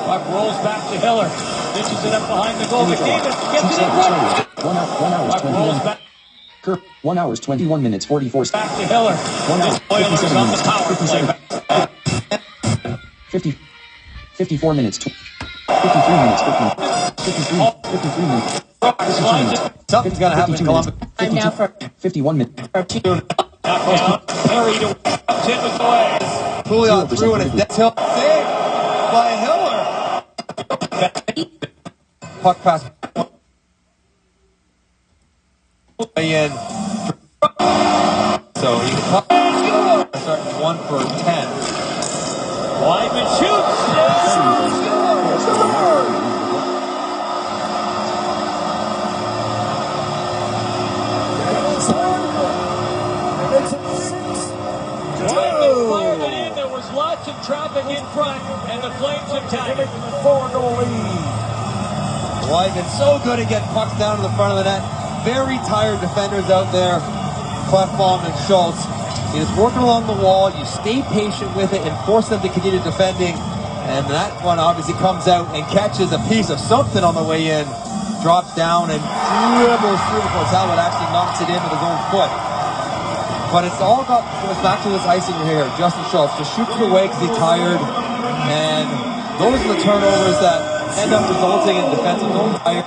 Puck rolls back to Hiller. Pitches it up behind the goal. McDavid gets it in quick. 1 hour, 21. 1 hour, 21 minutes, 44 seconds. Back to Hiller. 1 hour, Oilers 57 on the minutes, power 57, 54 minutes, 53 minutes, 53 minutes. Something's got to happen in Columbus. 51 minutes. Harry to tip it away. Pouliot through and it's saved by Hiller. Puck pass. In. So he starting 1 for 10. Weidman shoots. Weidman fired it in. There was lots of traffic in front, and the Flames attacked. 4-0 lead. Weidman so good at getting pucks down to the front of the net. Very tired defenders out there. Clefbaum and Schultz. He is working along the wall. You stay patient with it and force them to continue defending. And that one obviously comes out and catches a piece of something on the way in. Drops down and dribbles through before Talbot actually knocks it in with his own foot. But it's all goes back to this icing here. Justin Schultz just shoots it away because he's tired. And those are the turnovers that end up resulting in defensive zone fire,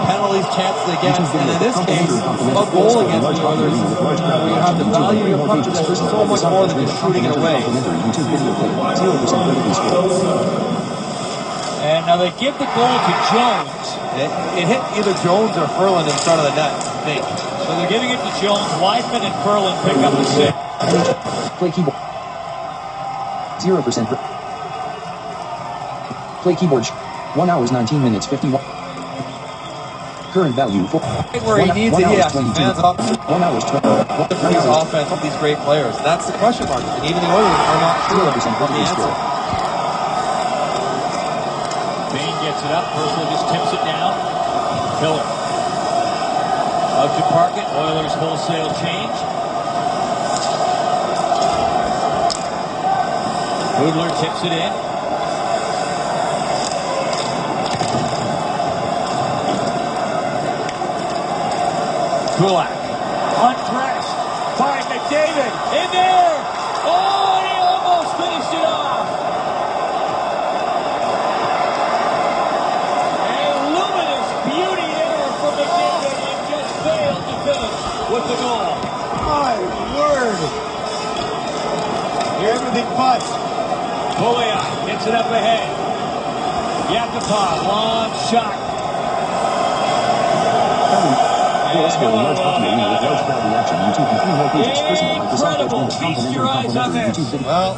penalties, chances against, and in this case, a goal against the Oilers. You have to value your puck so much more than just shooting it away. And now they give the goal to Jones. It hit either Jones or Ferland in front of the net, I think. So they're giving it to Jones. Weidman and Ferland pick up the 6. Play keyboard. 0%. Play keyboard. 1 hour, 19 minutes, 51. Current value for where he needs it, he actually fans up. 1 hour, 20. What the brings offense with these great players? That's the question mark. And even the Oilers are not sure what the answer. Bain gets it up. Purcell just tips it down. Hiller. Out to Parkett. Oilers wholesale change. Hoodler tips it in. Kulak, undressed by McDavid, in there! Oh, and he almost finished it off! A luminous beauty there from McDavid, and just failed to finish with the goal. My word! You're everything but. Pouliot gets it up ahead. Yakupov, long shot. Incredible. Feast your eyes on this. Well,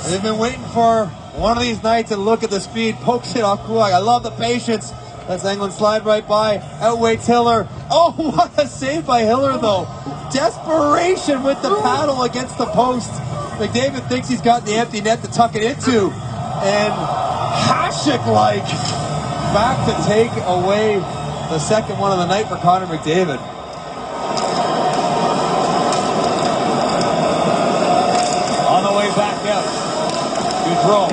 they've been waiting for one of these nights and look at the speed. Pokes it off Kulak. I love the patience. That's Engelland slide right by. Outweights Hiller. Oh, what a save by Hiller, though. Desperation with the paddle against the post. McDavid thinks he's got the empty net to tuck it into. And Hasek-like back to take away the second one of the night for Connor McDavid. On the way back out. Gaudreau.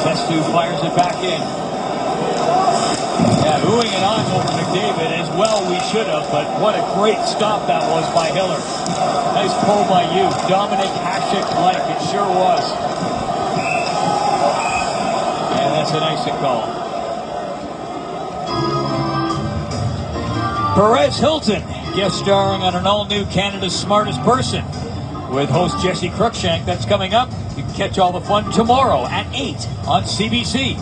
Testu fires it back in. Yeah, oohing it on over McDavid as well we should have, but what a great stop that was by Hiller. Nice pull by you. Dominic Hasek-like, it sure was. And that's an icing call. Perez Hilton guest starring on an all-new Canada's Smartest Person with host Jesse Cruikshank. That's coming up. You can catch all the fun tomorrow at 8 on CBC.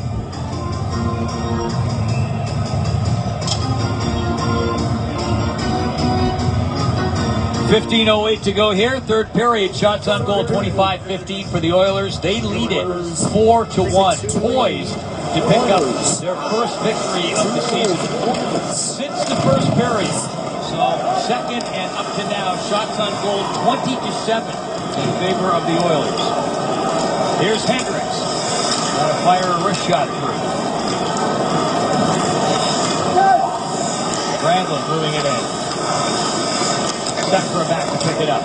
.15:08 to go here. Third period. Shots on goal 25-15 for the Oilers. They lead it 4-1. Poised to pick up their first victory of the season since the first period. So second and up to now, shots on goal 20-7 in favor of the Oilers. Here's Hendricks. Trying to fire a wrist shot through. Randall moving it in. Sekera back to pick it up.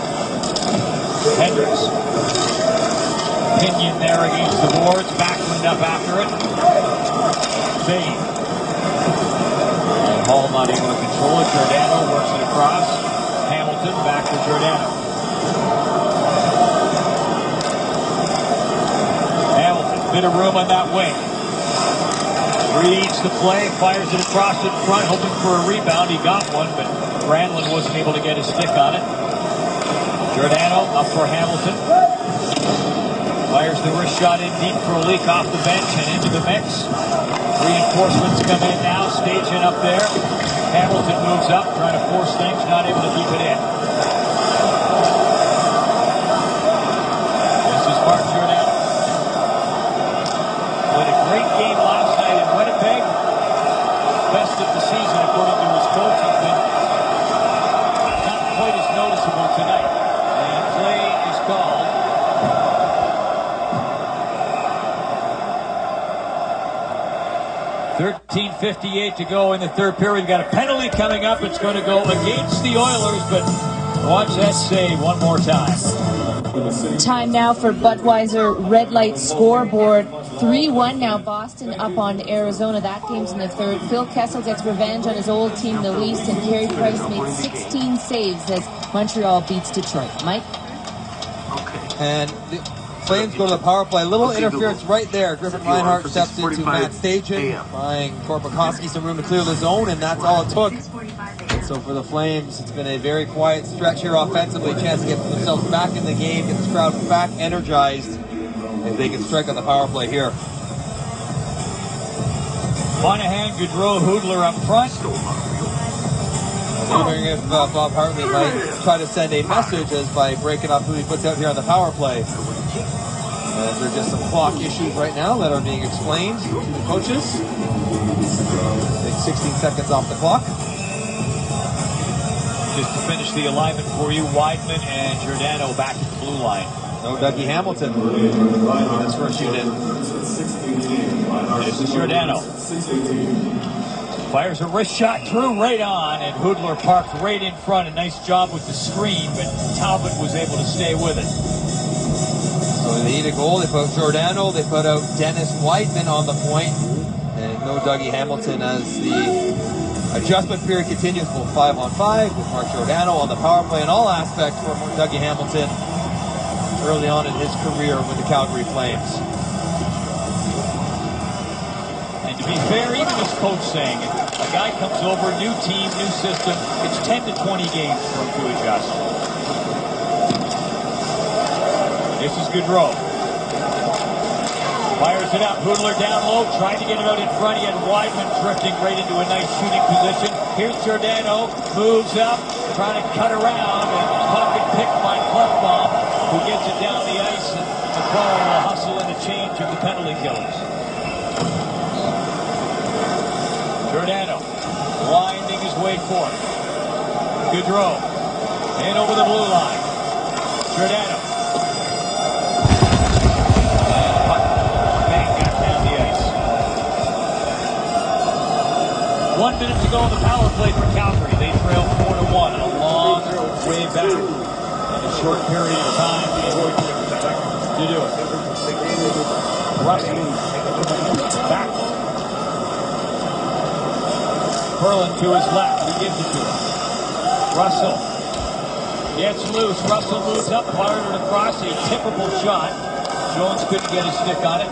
Hendricks. Pinion there against the boards. Backlund up after it. Save. And Hall not able to control it. Giordano works it across. Hamilton back to Giordano. Hamilton, bit of room on that wing. Reads the play, fires it across in front, hoping for a rebound. He got one, but Granlund wasn't able to get his stick on it. Giordano up for Hamilton. Fires the wrist shot in deep for a leak off the bench and into the mix. Reinforcements come in now, staging up there. Hamilton moves up, trying to force things, not able to keep it in. This is Mark Giordano. Played a great game last night in Winnipeg. Best of the season according to his coach. He's been not quite as noticeable tonight. And play is called. 13:58 to go in the third period. We've got a penalty coming up. It's going to go against the Oilers, but watch that save one more time. Time now for Budweiser Red Light Scoreboard. 3-1 now. Boston up on Arizona. That game's in the third. Phil Kessel gets revenge on his old team, the Leafs, and Carey Price made 16 saves as Montreal beats Detroit. Mike? And the Flames go to the power play. Little interference right there. Griffin Reinhart steps into Matt Stajan, buying Korpikoski some room to clear the zone, and that's all it took. And so for the Flames, it's been a very quiet stretch here offensively. Chance to get themselves back in the game, get this crowd back energized, if they can strike on the power play here. Monahan, Gaudreau, Hoodler up front. Wondering if Bob Hartley might try to send a message as by breaking up who he puts out here on the power play. As there are just some clock issues right now that are being explained to the coaches. Take 16 seconds off the clock. Just to finish the alignment for you, Weidman and Giordano back at the blue line. No Dougie Hamilton in his first unit. This is Giordano. Fires a wrist shot through right on, and Hoodler parked right in front. A nice job with the screen, but Talbot was able to stay with it. So they need a goal. They put out Giordano. They put out Dennis Weidman on the point. And no Dougie Hamilton as the adjustment period continues both 5-on-5 with Mark Giordano on the power play in all aspects for Dougie Hamilton early on in his career with the Calgary Flames. And to be fair, even his coach saying it, a guy comes over, new team, new system, it's 10 to 20 games for him to adjust. This is Gaudreau. Fires it up. Hoodler down low, trying to get it out in front. He had Weidman drifting right into a nice shooting position. Here's Giordano, moves up, trying to cut around, and pocket picked by Klefbom, who gets it down the ice, and McClellan will hustle in a change of the penalty killers. Giordano winding his way forth. Gaudreau in over the blue line. Giordano. 1 minute to go on the power play for Calgary. They trail 4-1. A long way back in a short period of time to do it. Russell back. Perlin to his left. He gives it to him. Russell gets loose. Russell moves up, fired it across. A typical shot. Jones couldn't get his stick on it.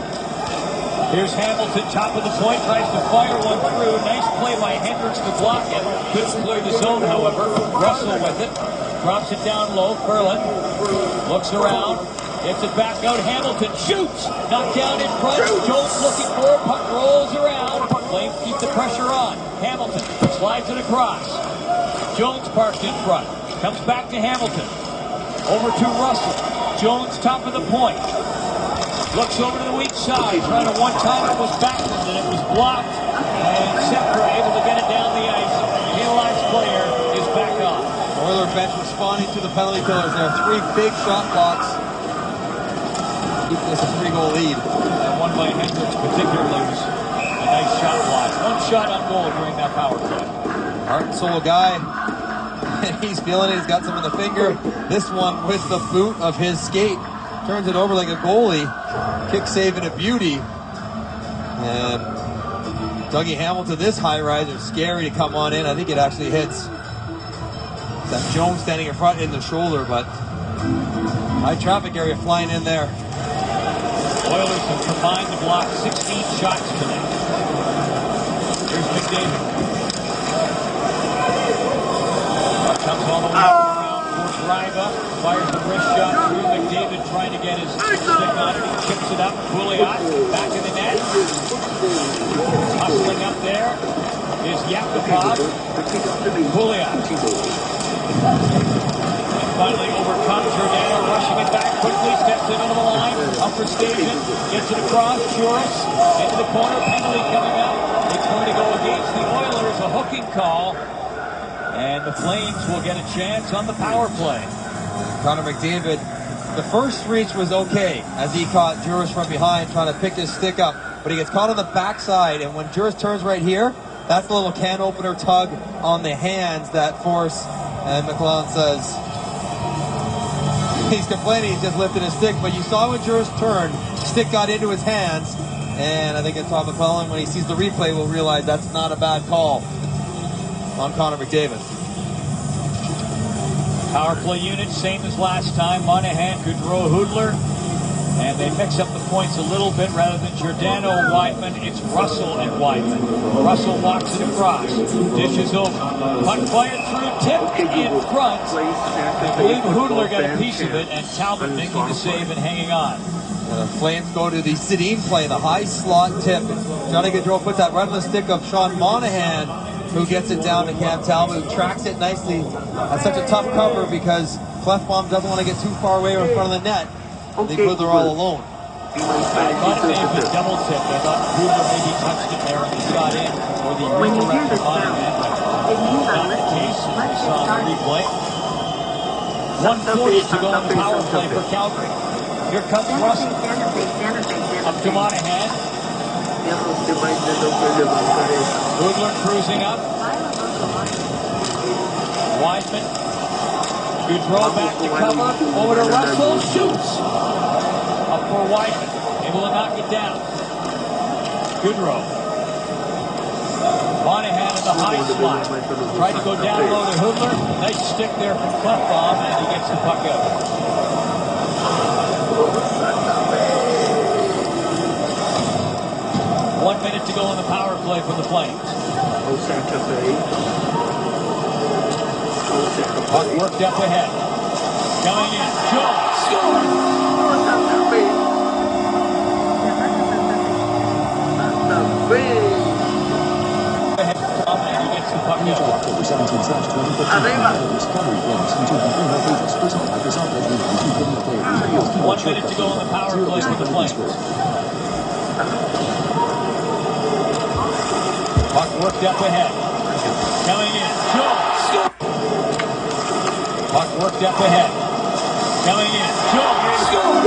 Here's Hamilton, top of the point, tries to fire one through. Nice play by Hendricks to block it. Couldn't clear the zone, however. Russell with it. Drops it down low. Perlin looks around. Gets it back out. Hamilton shoots. Knocked down in front. Jones looking for it. Puck rolls around. Flames keep the pressure on. Hamilton slides it across. Jones parked in front. Comes back to Hamilton. Over to Russell. Jones top of the point. Looks over to the weak side, trying to one-time it was backwards, and it was blocked. And Sepper able to get it down the ice. Penalized player is back on. Oiler bench responding to the penalty killers there. 3 big shot blocks. Keeping this a 3-goal lead. And one by Hendricks particularly was a nice shot block. 1 shot on goal during that power play. Heart and soul guy. And he's feeling it. He's got some in the finger. This one with the boot of his skate. Turns it over like a goalie. Kick save and a beauty. And Dougie Hamilton, this high rise is scary to come on in. I think it actually hits that Jones standing in front in the shoulder, but high traffic area flying in there. Oilers have combined to block 16 shots tonight. Here's McDavid. Comes all the way around for Greiva. Fires a wrist shot through. McDavid trying to get his stick on it. He chips it up. Pouliot back in the net. Hustling up there is Yakupov. Pouliot. And finally overcomes Giordano, rushing it back quickly, steps into the line. Upper station, gets it across. Juris into the corner. Penalty coming up. It's going to go against the Oilers. A hooking call. And the Flames will get a chance on the power play. Connor McDavid, the first reach was okay as he caught Juris from behind trying to pick his stick up, but he gets caught on the backside, and when Juris turns right here, that's the little can opener tug on the hands that force, and McClellan says he's complaining he's just lifting his stick, but you saw when Juris turned, stick got into his hands, and I think that Todd McClellan, when he sees the replay, will realize that's not a bad call on Connor McDavid. Power play unit, same as last time. Monahan, Gaudreau, Hoodler. And they mix up the points a little bit. Rather than Giordano, Weidman, it's Russell and Weidman. Russell walks it across. Dishes over. Puck fired through, tip in front. I believe Hoodler got a piece of it, and Talbot making the save and hanging on. The Flames go to the sit-in play, the high slot tip. Johnny Gaudreau puts that right on the stick of Sean Monahan, who gets it down to Cam Talbot, who tracks it nicely. That's such a tough cover because Klefbom doesn't want to get too far away in front of the net. They put her all alone. I thought it may have been double tipped. I thought Hoover maybe touched it there and the shot in, or the redirect of Monahan, but not the case as we saw in the replay. 1:40 to go in the power play for Calgary. Here comes Russell. Up to Monahan. Hoodler cruising up. Weidman. Gaudreau back to cover. Over to Russell. Shoots. Up for Weidman. Able to knock it down. Gaudreau. Monahan the high slot. Tried to go down low to Hoodler. Nice stick there from Klefbom, and he gets the puck out. One minute to go on the power play for the Flames. Puck worked up ahead. Coming in. Jones scores! And he gets the puck out. October 17/2014. Calgary Flames into the Greenhouse Agents personal Microsoft Edge with 2 video player. 1 minute to go on the power play for the Flames. Puck worked up ahead. Coming in. Jones scores! Puck worked up ahead. Coming in. Jones scores!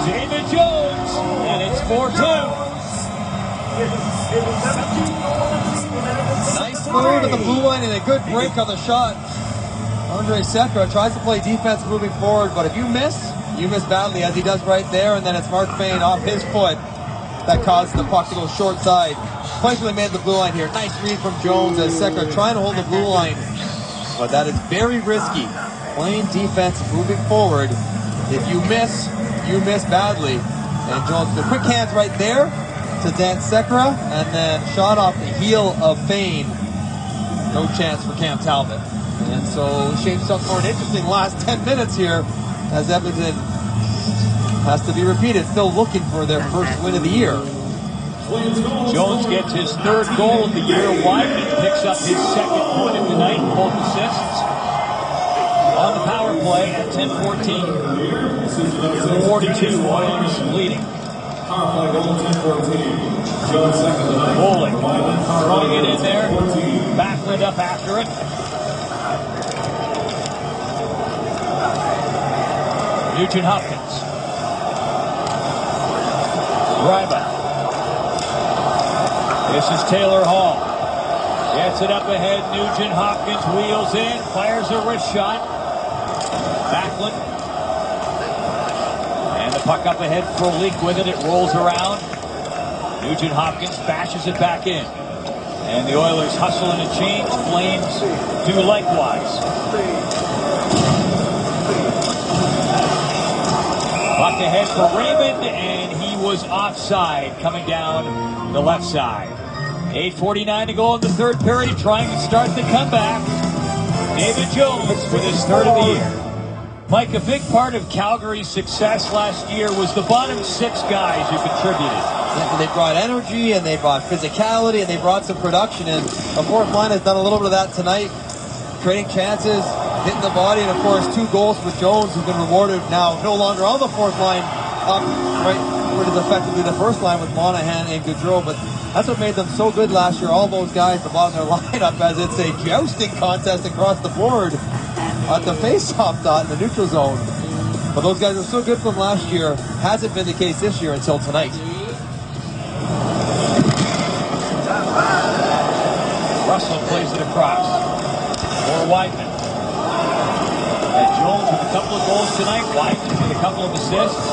David Jones, and it's 4-2. Nice move at the blue line and a good break on the shot. Andre Sekera tries to play defense moving forward, but if you miss badly, as he does right there, and then it's Mark Fane off his foot that caused the puck to go short side. Playfully made the blue line here. Nice read from Jones as Sekera trying to hold the blue line, but that is very risky. Playing defense moving forward. If you miss badly. And Jones, the quick hands right there to Dan Sekera, and then shot off the heel of Fane. No chance for Cam Talbot. And so shapes up for an interesting last 10 minutes here as Edmonton has to be repeated, still looking for their first win of the year. Jones gets his third goal of the year. Wyman picks up his second point of the night, both assists. On the power play at 10:14. 42, Oilers leading. Bowling, throwing it in there. Backlund up after it. Nugent Hopkins. Ryba. This is Taylor Hall. Gets it up ahead. Nugent Hopkins wheels in, fires a wrist shot. Backlund. And the puck up ahead for a leak with it. It rolls around. Nugent Hopkins bashes it back in. And the Oilers hustle and change. Flames do likewise. Puck ahead for Raymond, and he was offside coming down the left side. 8:49 to go in the third period, trying to start the comeback. David Jones with his third of the year. Mike, a big part of Calgary's success last year was the bottom 6 guys who contributed. Yeah, they brought energy, and they brought physicality, and they brought some production, and the fourth line has done a little bit of that tonight, creating chances, hitting the body, and of course 2 goals for Jones, who's been rewarded now no longer on the fourth line, up right where it is effectively the first line with Monahan and Gaudreau, but that's what made them so good last year, all those guys at the bottom of their lineup, as it's a jousting contest across the board at the face-off dot in the neutral zone. But those guys are so good from last year, hasn't been the case this year until tonight. Russell plays it across for Wyman. And Jones with a couple of goals tonight. Wyman with a couple of assists.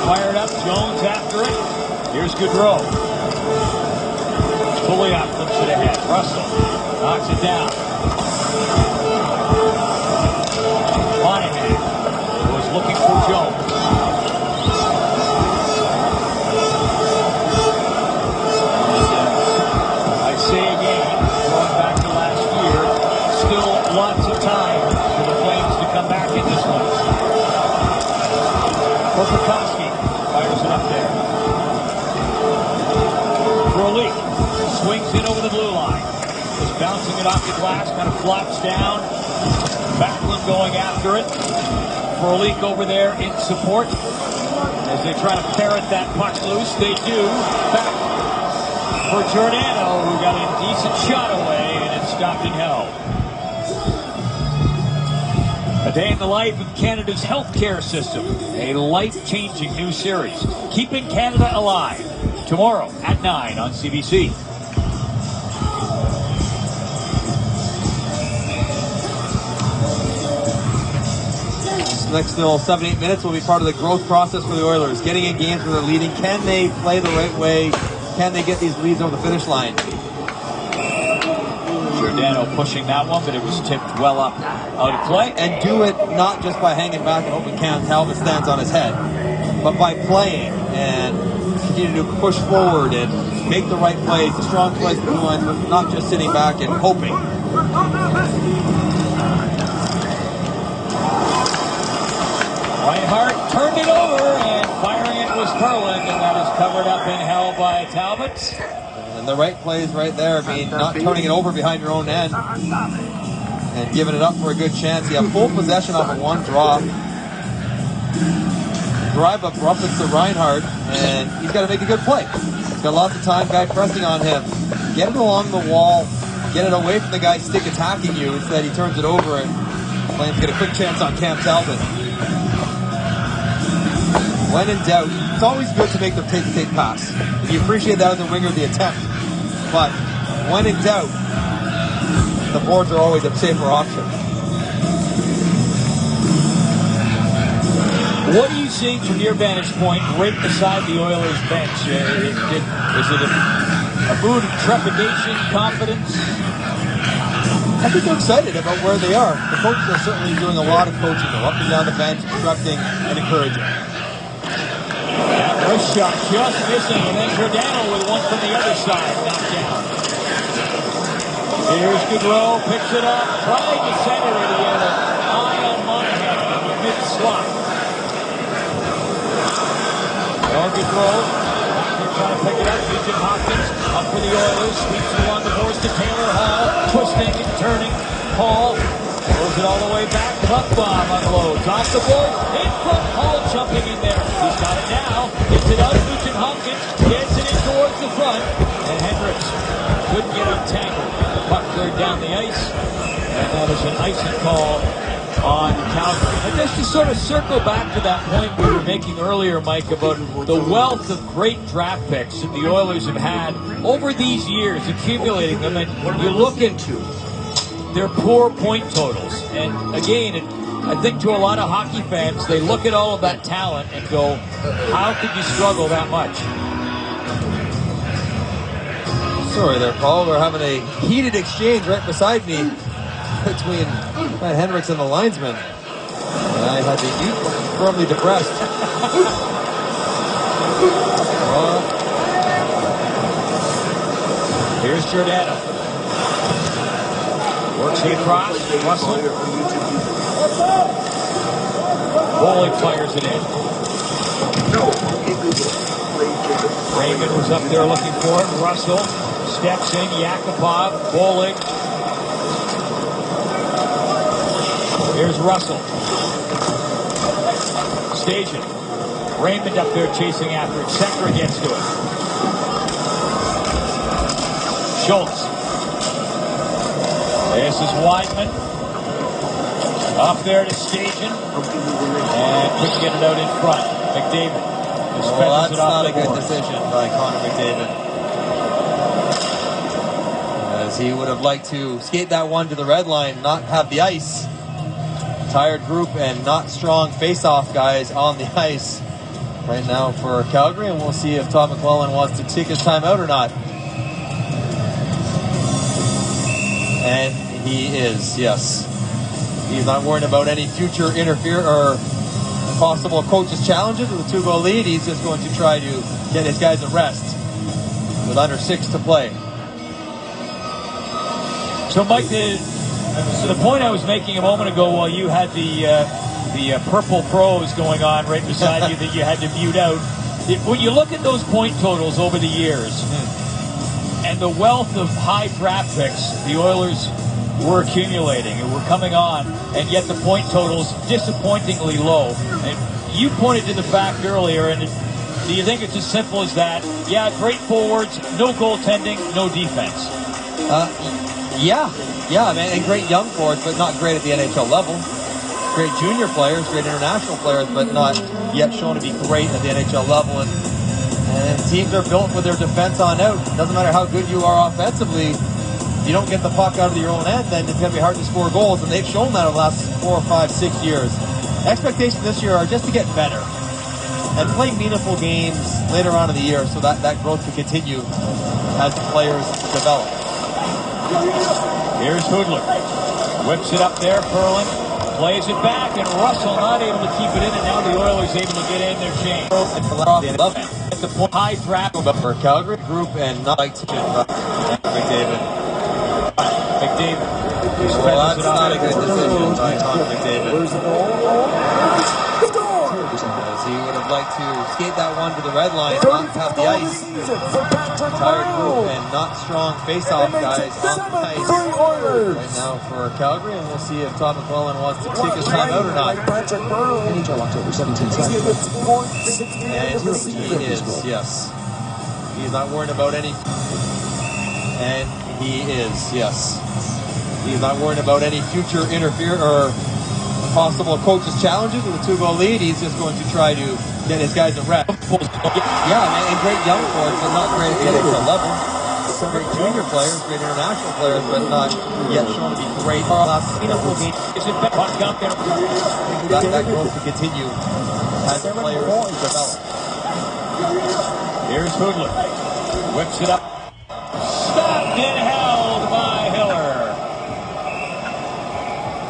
Fired up. Jones after it. Here's Gaudreau. Pouliot flips it ahead. Russell knocks it down. Monahan was looking for Jones. Say again, going back to last year, still lots of time for the Flames to come back in this one. Korpikoski fires it up there. Frolik swings it over the blue line. Just bouncing it off the glass, kind of flops down. Backlund going after it. Frolik over there in support. As they try to ferret that puck loose, they do. Back for Giordano, who got a decent shot away, and it's stopped and held. A day in the life of Canada's healthcare system. A life-changing new series. Keeping Canada Alive. Tomorrow at 9 on CBC. next still 7-8 minutes will be part of the growth process for the Oilers. Getting in games where they're leading. Can they play the right way? Can they get these leads over the finish line? Giordano pushing that one, but it was tipped well up out of play. And do it not just by hanging back and hoping Cam Talbot stands on his head, but by playing and continue to push forward and make the right plays, the strong plays to doing, but not just sitting back and hoping. Reinhart turned it over, and firing it was Perlin, and that is covered up and held by Talbot. And the right plays right there, not turning it over behind your own end and giving it up for a good chance. You have full possession off of one drop. Drive up roughens to Reinhart, and he's got to make a good play. He's got lots of time, guy pressing on him. Get it along the wall, get it away from the guy stick attacking you. Instead, he turns it over, and Flames get a quick chance on Cam Talbot. When in doubt, it's always good to make the take pass. You appreciate that as a winger, the attempt. But when in doubt, the boards are always a safer option. What are you seeing from your vantage point right beside the Oilers bench? Is it a mood of trepidation, confidence? I think they're excited about where they are. The coaches are certainly doing a lot of coaching. They're up and down the bench, instructing and encouraging. That wrist shot just missing, and then Giordano with one from the other side, knocked down. Here's Gaudreau, picks it up, tried to center it again. Eye on Monahan in the mid-slot. Gaudreau, they're trying to pick it up. Nugent Hopkins up for the Oilers, sweeps it along the boards to Taylor Hall, twisting and turning. Hall throws it all the way back. Puck bomb unloads off the board. In front, Hall jumping in there. He's got it now. Gets it out. Nugent Hopkins gets it in towards the front. And Hendricks couldn't get untangled. The puck cleared down the ice. And that is an icing call on Calgary. And just to sort of circle back to that point we were making earlier, Mike, about the wealth of great draft picks that the Oilers have had over these years, accumulating them, and you look into their poor point totals. And again, I think to a lot of hockey fans, they look at all of that talent and go, how could you struggle that much? Sorry there, Paul. We're having a heated exchange right beside me between Matt Hendricks and the linesman. And I had to eat firmly depressed. Here's Giordano. Works it across. Russell. Bowling fires it in. Raymond was up there looking for it. Russell steps in. Yakupov. Bowling. Here's Russell. Station. Raymond up there chasing after it. Center gets to it. Schultz. This is Weidman. Up there to Station. And couldn't get it out in front. McDavid. Well, that's not a good decision by Connor McDavid. As he would have liked to skate that one to the red line, not have the ice. Tired group and not strong face-off guys on the ice right now for Calgary, and we'll see if Todd McClellan wants to take his time out or not. And he is, yes. He's not worried about any future interfere or possible coach's challenges with a 2-goal lead. He's just going to try to get his guys a rest with under 6 to play. So, Mike, the point I was making a moment ago while you had the purple pros going on right beside you that you had to mute out, when you look at those point totals over the years and the wealth of high draft picks the Oilers were accumulating and were coming on, and yet the point totals disappointingly low. And you pointed to the fact earlier, and do you think it's as simple as that? Yeah, great forwards, no goaltending, no defense. Yeah, man, and great young forwards, but not great at the NHL level. Great junior players, great international players, but not yet shown to be great at the NHL level. And teams are built with their defense on out. It doesn't matter how good you are offensively. If you don't get the puck out of your own end, then it's going to be hard to score goals. And they've shown that over the last 4, 5, 6 years. expectations this year are just to get better and play meaningful games later on in the year so that growth can continue as the players develop. Here's Hoodler. Whips it up there, Ferland. Plays it back, and Russell not able to keep it in, and now the Oilers able to get in their chain. At the point, high draft For Calgary group and not like to McDavid. Well, that's not a good decision by Tom McDavid. As he would have liked to skate that one to the red line, not tap the ice. Tired group and not strong face-off guys on the ice right now for Calgary, and we'll see if Todd McClellan wants to take his time out or not. NHL October 17th. And he is, yes. He's not worried about any. And he is, yes. He's not worried about any future interference or possible coach's challenges with a 2-goal lead. He's just going to try to get his guys a rep. Yeah, and great young forwards, but not great at getting to level. Great junior players, great international players, but not yet shown to be great. That growth to continue as the players develop. Here's Hoodler. Whips it up. Stopped and held by Hiller.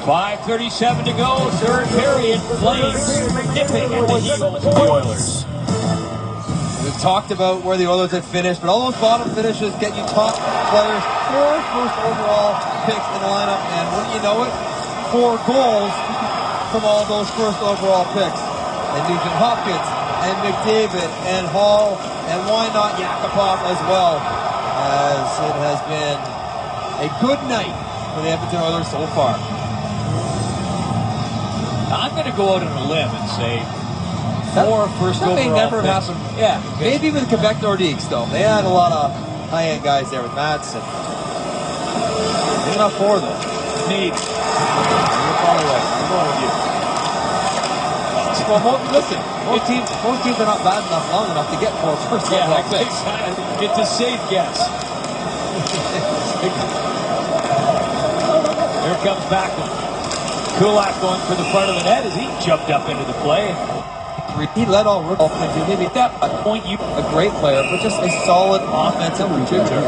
5:37 to go, third period. Flames nipping at the heels of the Oilers. We've talked about where the Oilers have finished, but all those bottom finishes get you top players, 4 first overall picks in the lineup, and wouldn't you know it, 4 goals from all those first overall picks. And Nugent Hopkins, and McDavid, and Hall, and why not Yakupov as well, as it has been a good night for the Edmonton Oilers so far. I'm going to go out on a limb and say 4 first overall That may never picks. happen. Yeah. Maybe with Quebec Nordiques, though. They had a lot of high-end guys there with Madsen. Maybe not 4, though. Need. You're probably right. I'm going with you. Well, listen, most teams are not bad enough long enough to get 4 first overall picks. Exactly. It's a safe guess. Here comes Backlund. Kulak going for the front of the net as he jumped up into the play. He led all rookies into maybe at that point a great player, but just a solid offensive contributor.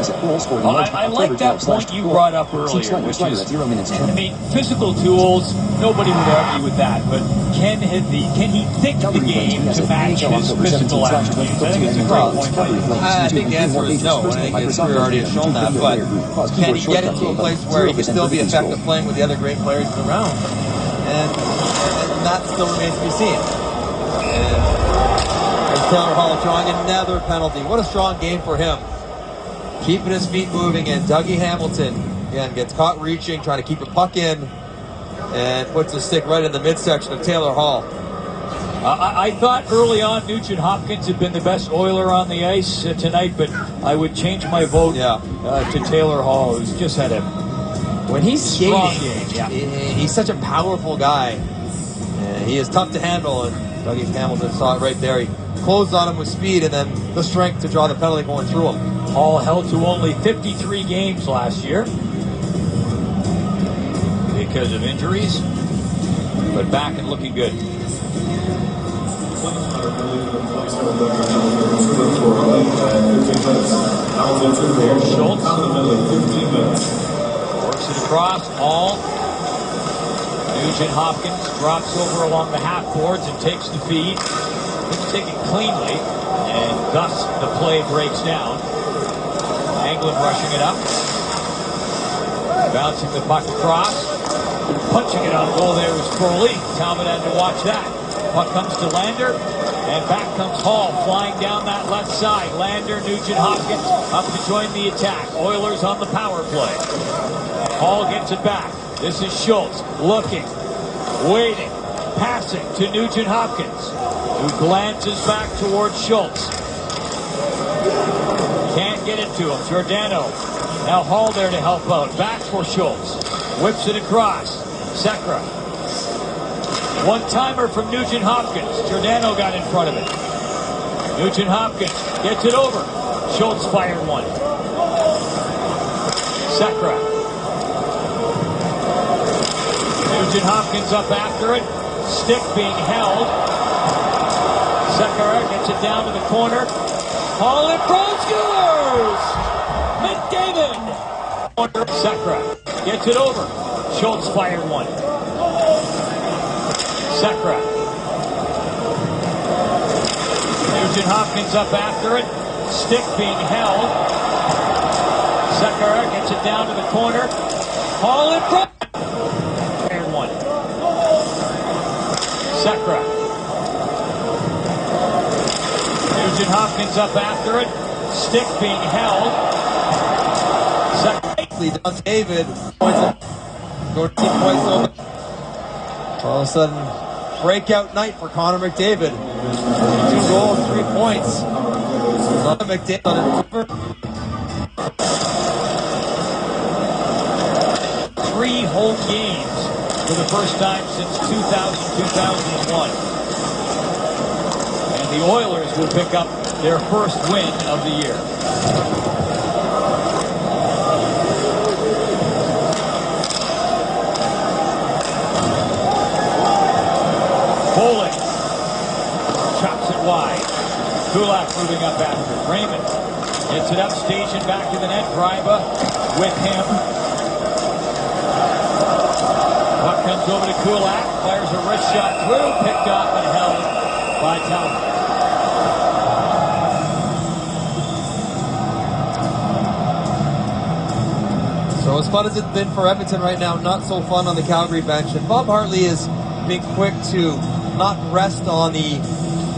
I like that point you brought up earlier, which is, I mean, physical tools, nobody would argue with that, but can he think the game to match his physical attributes? I think it's a great point by you. I think the answer is no. I think his career already has shown that, but can he get into a place where he can still be effective playing with the other great players around? And that still remains to be seen. And Taylor Hall drawing another penalty. What a strong game for him. Keeping his feet moving, and Dougie Hamilton, again, gets caught reaching, trying to keep a puck in, and puts his stick right in the midsection of Taylor Hall. I thought early on Nugent Hopkins had been the best Oiler on the ice tonight, but I would change my vote to Taylor Hall, who's just had a when he's strong skating, game. he's such a powerful guy. He is tough to handle, and Dougie Hamilton saw it right there. He closed on him with speed and then the strength to draw the penalty going through him. Hall held to only 53 games last year because of injuries, but back and looking good. Schultz works it across. Hall. Nugent Hopkins drops over along the half boards and takes the feed. He's taken cleanly, and thus the play breaks down. Anglin rushing it up. Bouncing the puck across. Punching it on goal there is Crowley. Talbot had to watch that. Puck comes to Lander, and back comes Hall flying down that left side. Lander, Nugent Hopkins up to join the attack. Oilers on the power play. Hall gets it back. This is Schultz looking, waiting, passing to Nugent Hopkins, who glances back towards Schultz. Can't get it to him. Giordano. Now Hall there to help out. Back for Schultz. Whips it across. Sekera. One-timer from Nugent Hopkins. Giordano got in front of it. Nugent Hopkins gets it over. Schultz fired one. Sekera. Nugent Hopkins up after it. Stick being held. Sekera gets it down to the corner. Hall in front, scores! McDavid! Sekera gets it over. Schultz fired one. Sekera. Nugent Hopkins up after it. Stick being held. Sekera gets it down to the corner. Hall in front. And one. Sekera. Nugent Hopkins up after it. Stick being held. Sekera down David. Go to team points over. All of a sudden, breakout night for Connor McDavid. 2 goals, 3 points. Connor McDavid on it. 3 home games for the first time since 2000-2001. And the Oilers will pick up their first win of the year. Bowling chops it wide. Kulak moving up after. Raymond gets it up, station back to the net. Greiba with him. Puck comes over to Kulak, fires a wrist shot through, picked up and held by Talbot. So as fun as it's been for Edmonton right now, not so fun on the Calgary bench. And Bob Hartley is being quick to not rest on the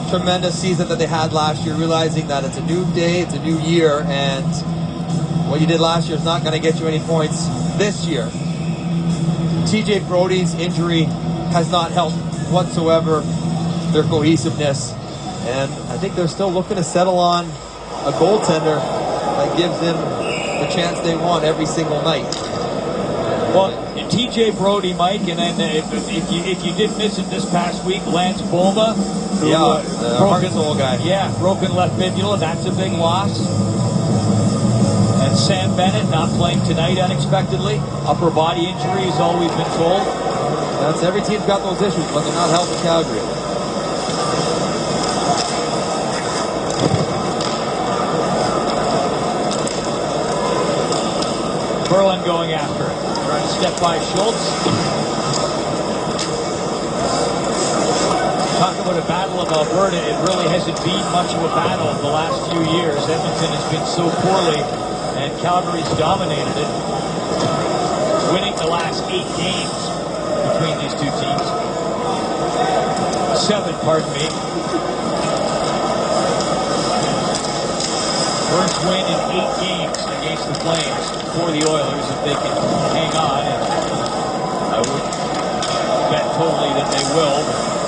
tremendous season that they had last year, realizing that it's a new day, it's a new year, and what you did last year is not going to get you any points this year. TJ Brody's injury has not helped whatsoever their cohesiveness, and I think they're still looking to settle on a goaltender that gives them the chance they want every single night. Well, TJ Brody, Mike, and then if you did miss it this past week, Lance Boma, who, the heart and soul guy. Yeah, broken left fibula, that's a big loss. And Sam Bennett not playing tonight unexpectedly. Upper body injury, as all we've been told. That's every team's got those issues, but they're not helping Calgary. Berlin going after it. Trying to step by Schultz. Talk about a battle of Alberta. It really hasn't been much of a battle the last few years. Edmonton has been so poorly, and Calgary's dominated it, winning the last 8 games between these two teams. 7, pardon me. First win in 8 games against the Flames for the Oilers if they can hang on. And I would bet totally that they will.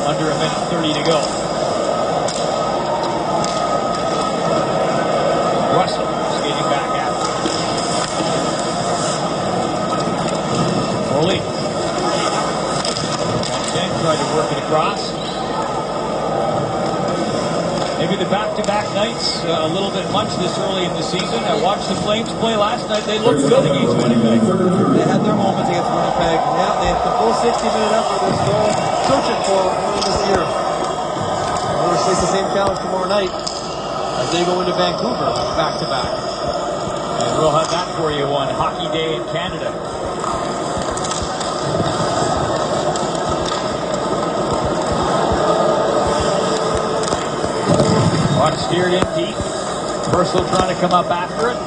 Under a minute 30 to go. Russell skating back after. Foley. Tried to work it across. Maybe the back-to-back nights a little bit much this early in the season. I watched the Flames play last night. They looked good against Winnipeg. They had their moments against Winnipeg. Yeah, they had the full 60-minute effort they're still searching for this year. We'll face the same challenge tomorrow night as they go into Vancouver back-to-back. And we'll have that for you on Hockey Day in Canada. Puck steered in deep. Purcell trying to come up after it.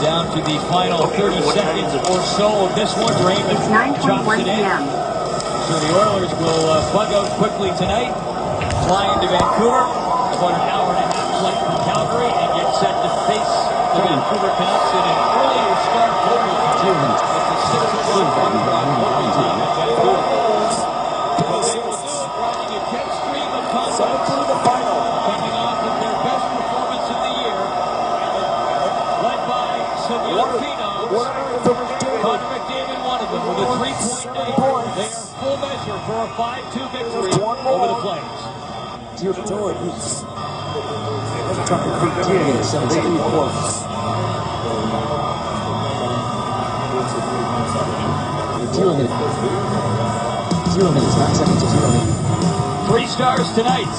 Down to the final 30 seconds or so of this one. Raymond chops it in. So the Oilers will bug out quickly tonight. Fly into Vancouver. About an hour and a half flight from Calgary and get set to face the Vancouver Canucks in an earlier start local team. It's a 6-1 run on local team in Vancouver. Coming off of their best performance of the year, led by Samuel Pino. Connor McDavid, one of them, with a 3-point night. They are full measure for a 5-2 victory over the Flames. 0 minutes, 9 seconds to 0 minutes. 3 stars tonight.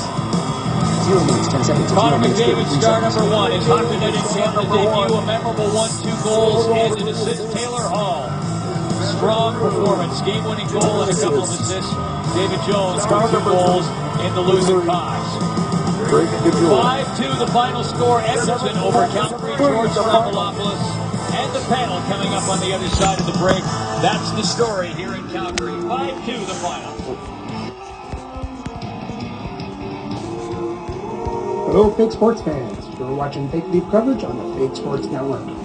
0 minutes, 10 seconds to 0 Connor minutes. McDavid, 3 star seconds. number 1. His hockey night in Canada debut, a memorable 1-2 goals and an assist. Taylor Hall. Strong performance, game-winning goal and a couple of assists. David Jones, 2 goals in the losing cause. 5-2 the final score. Edmonton over Calgary. George Stroumboulopoulos and the panel coming up on the other side of the break. That's the story here in Calgary. 5-2 the final. Hello, Fake Sports fans. You're watching Fake Leaf coverage on the Fake Sports Network.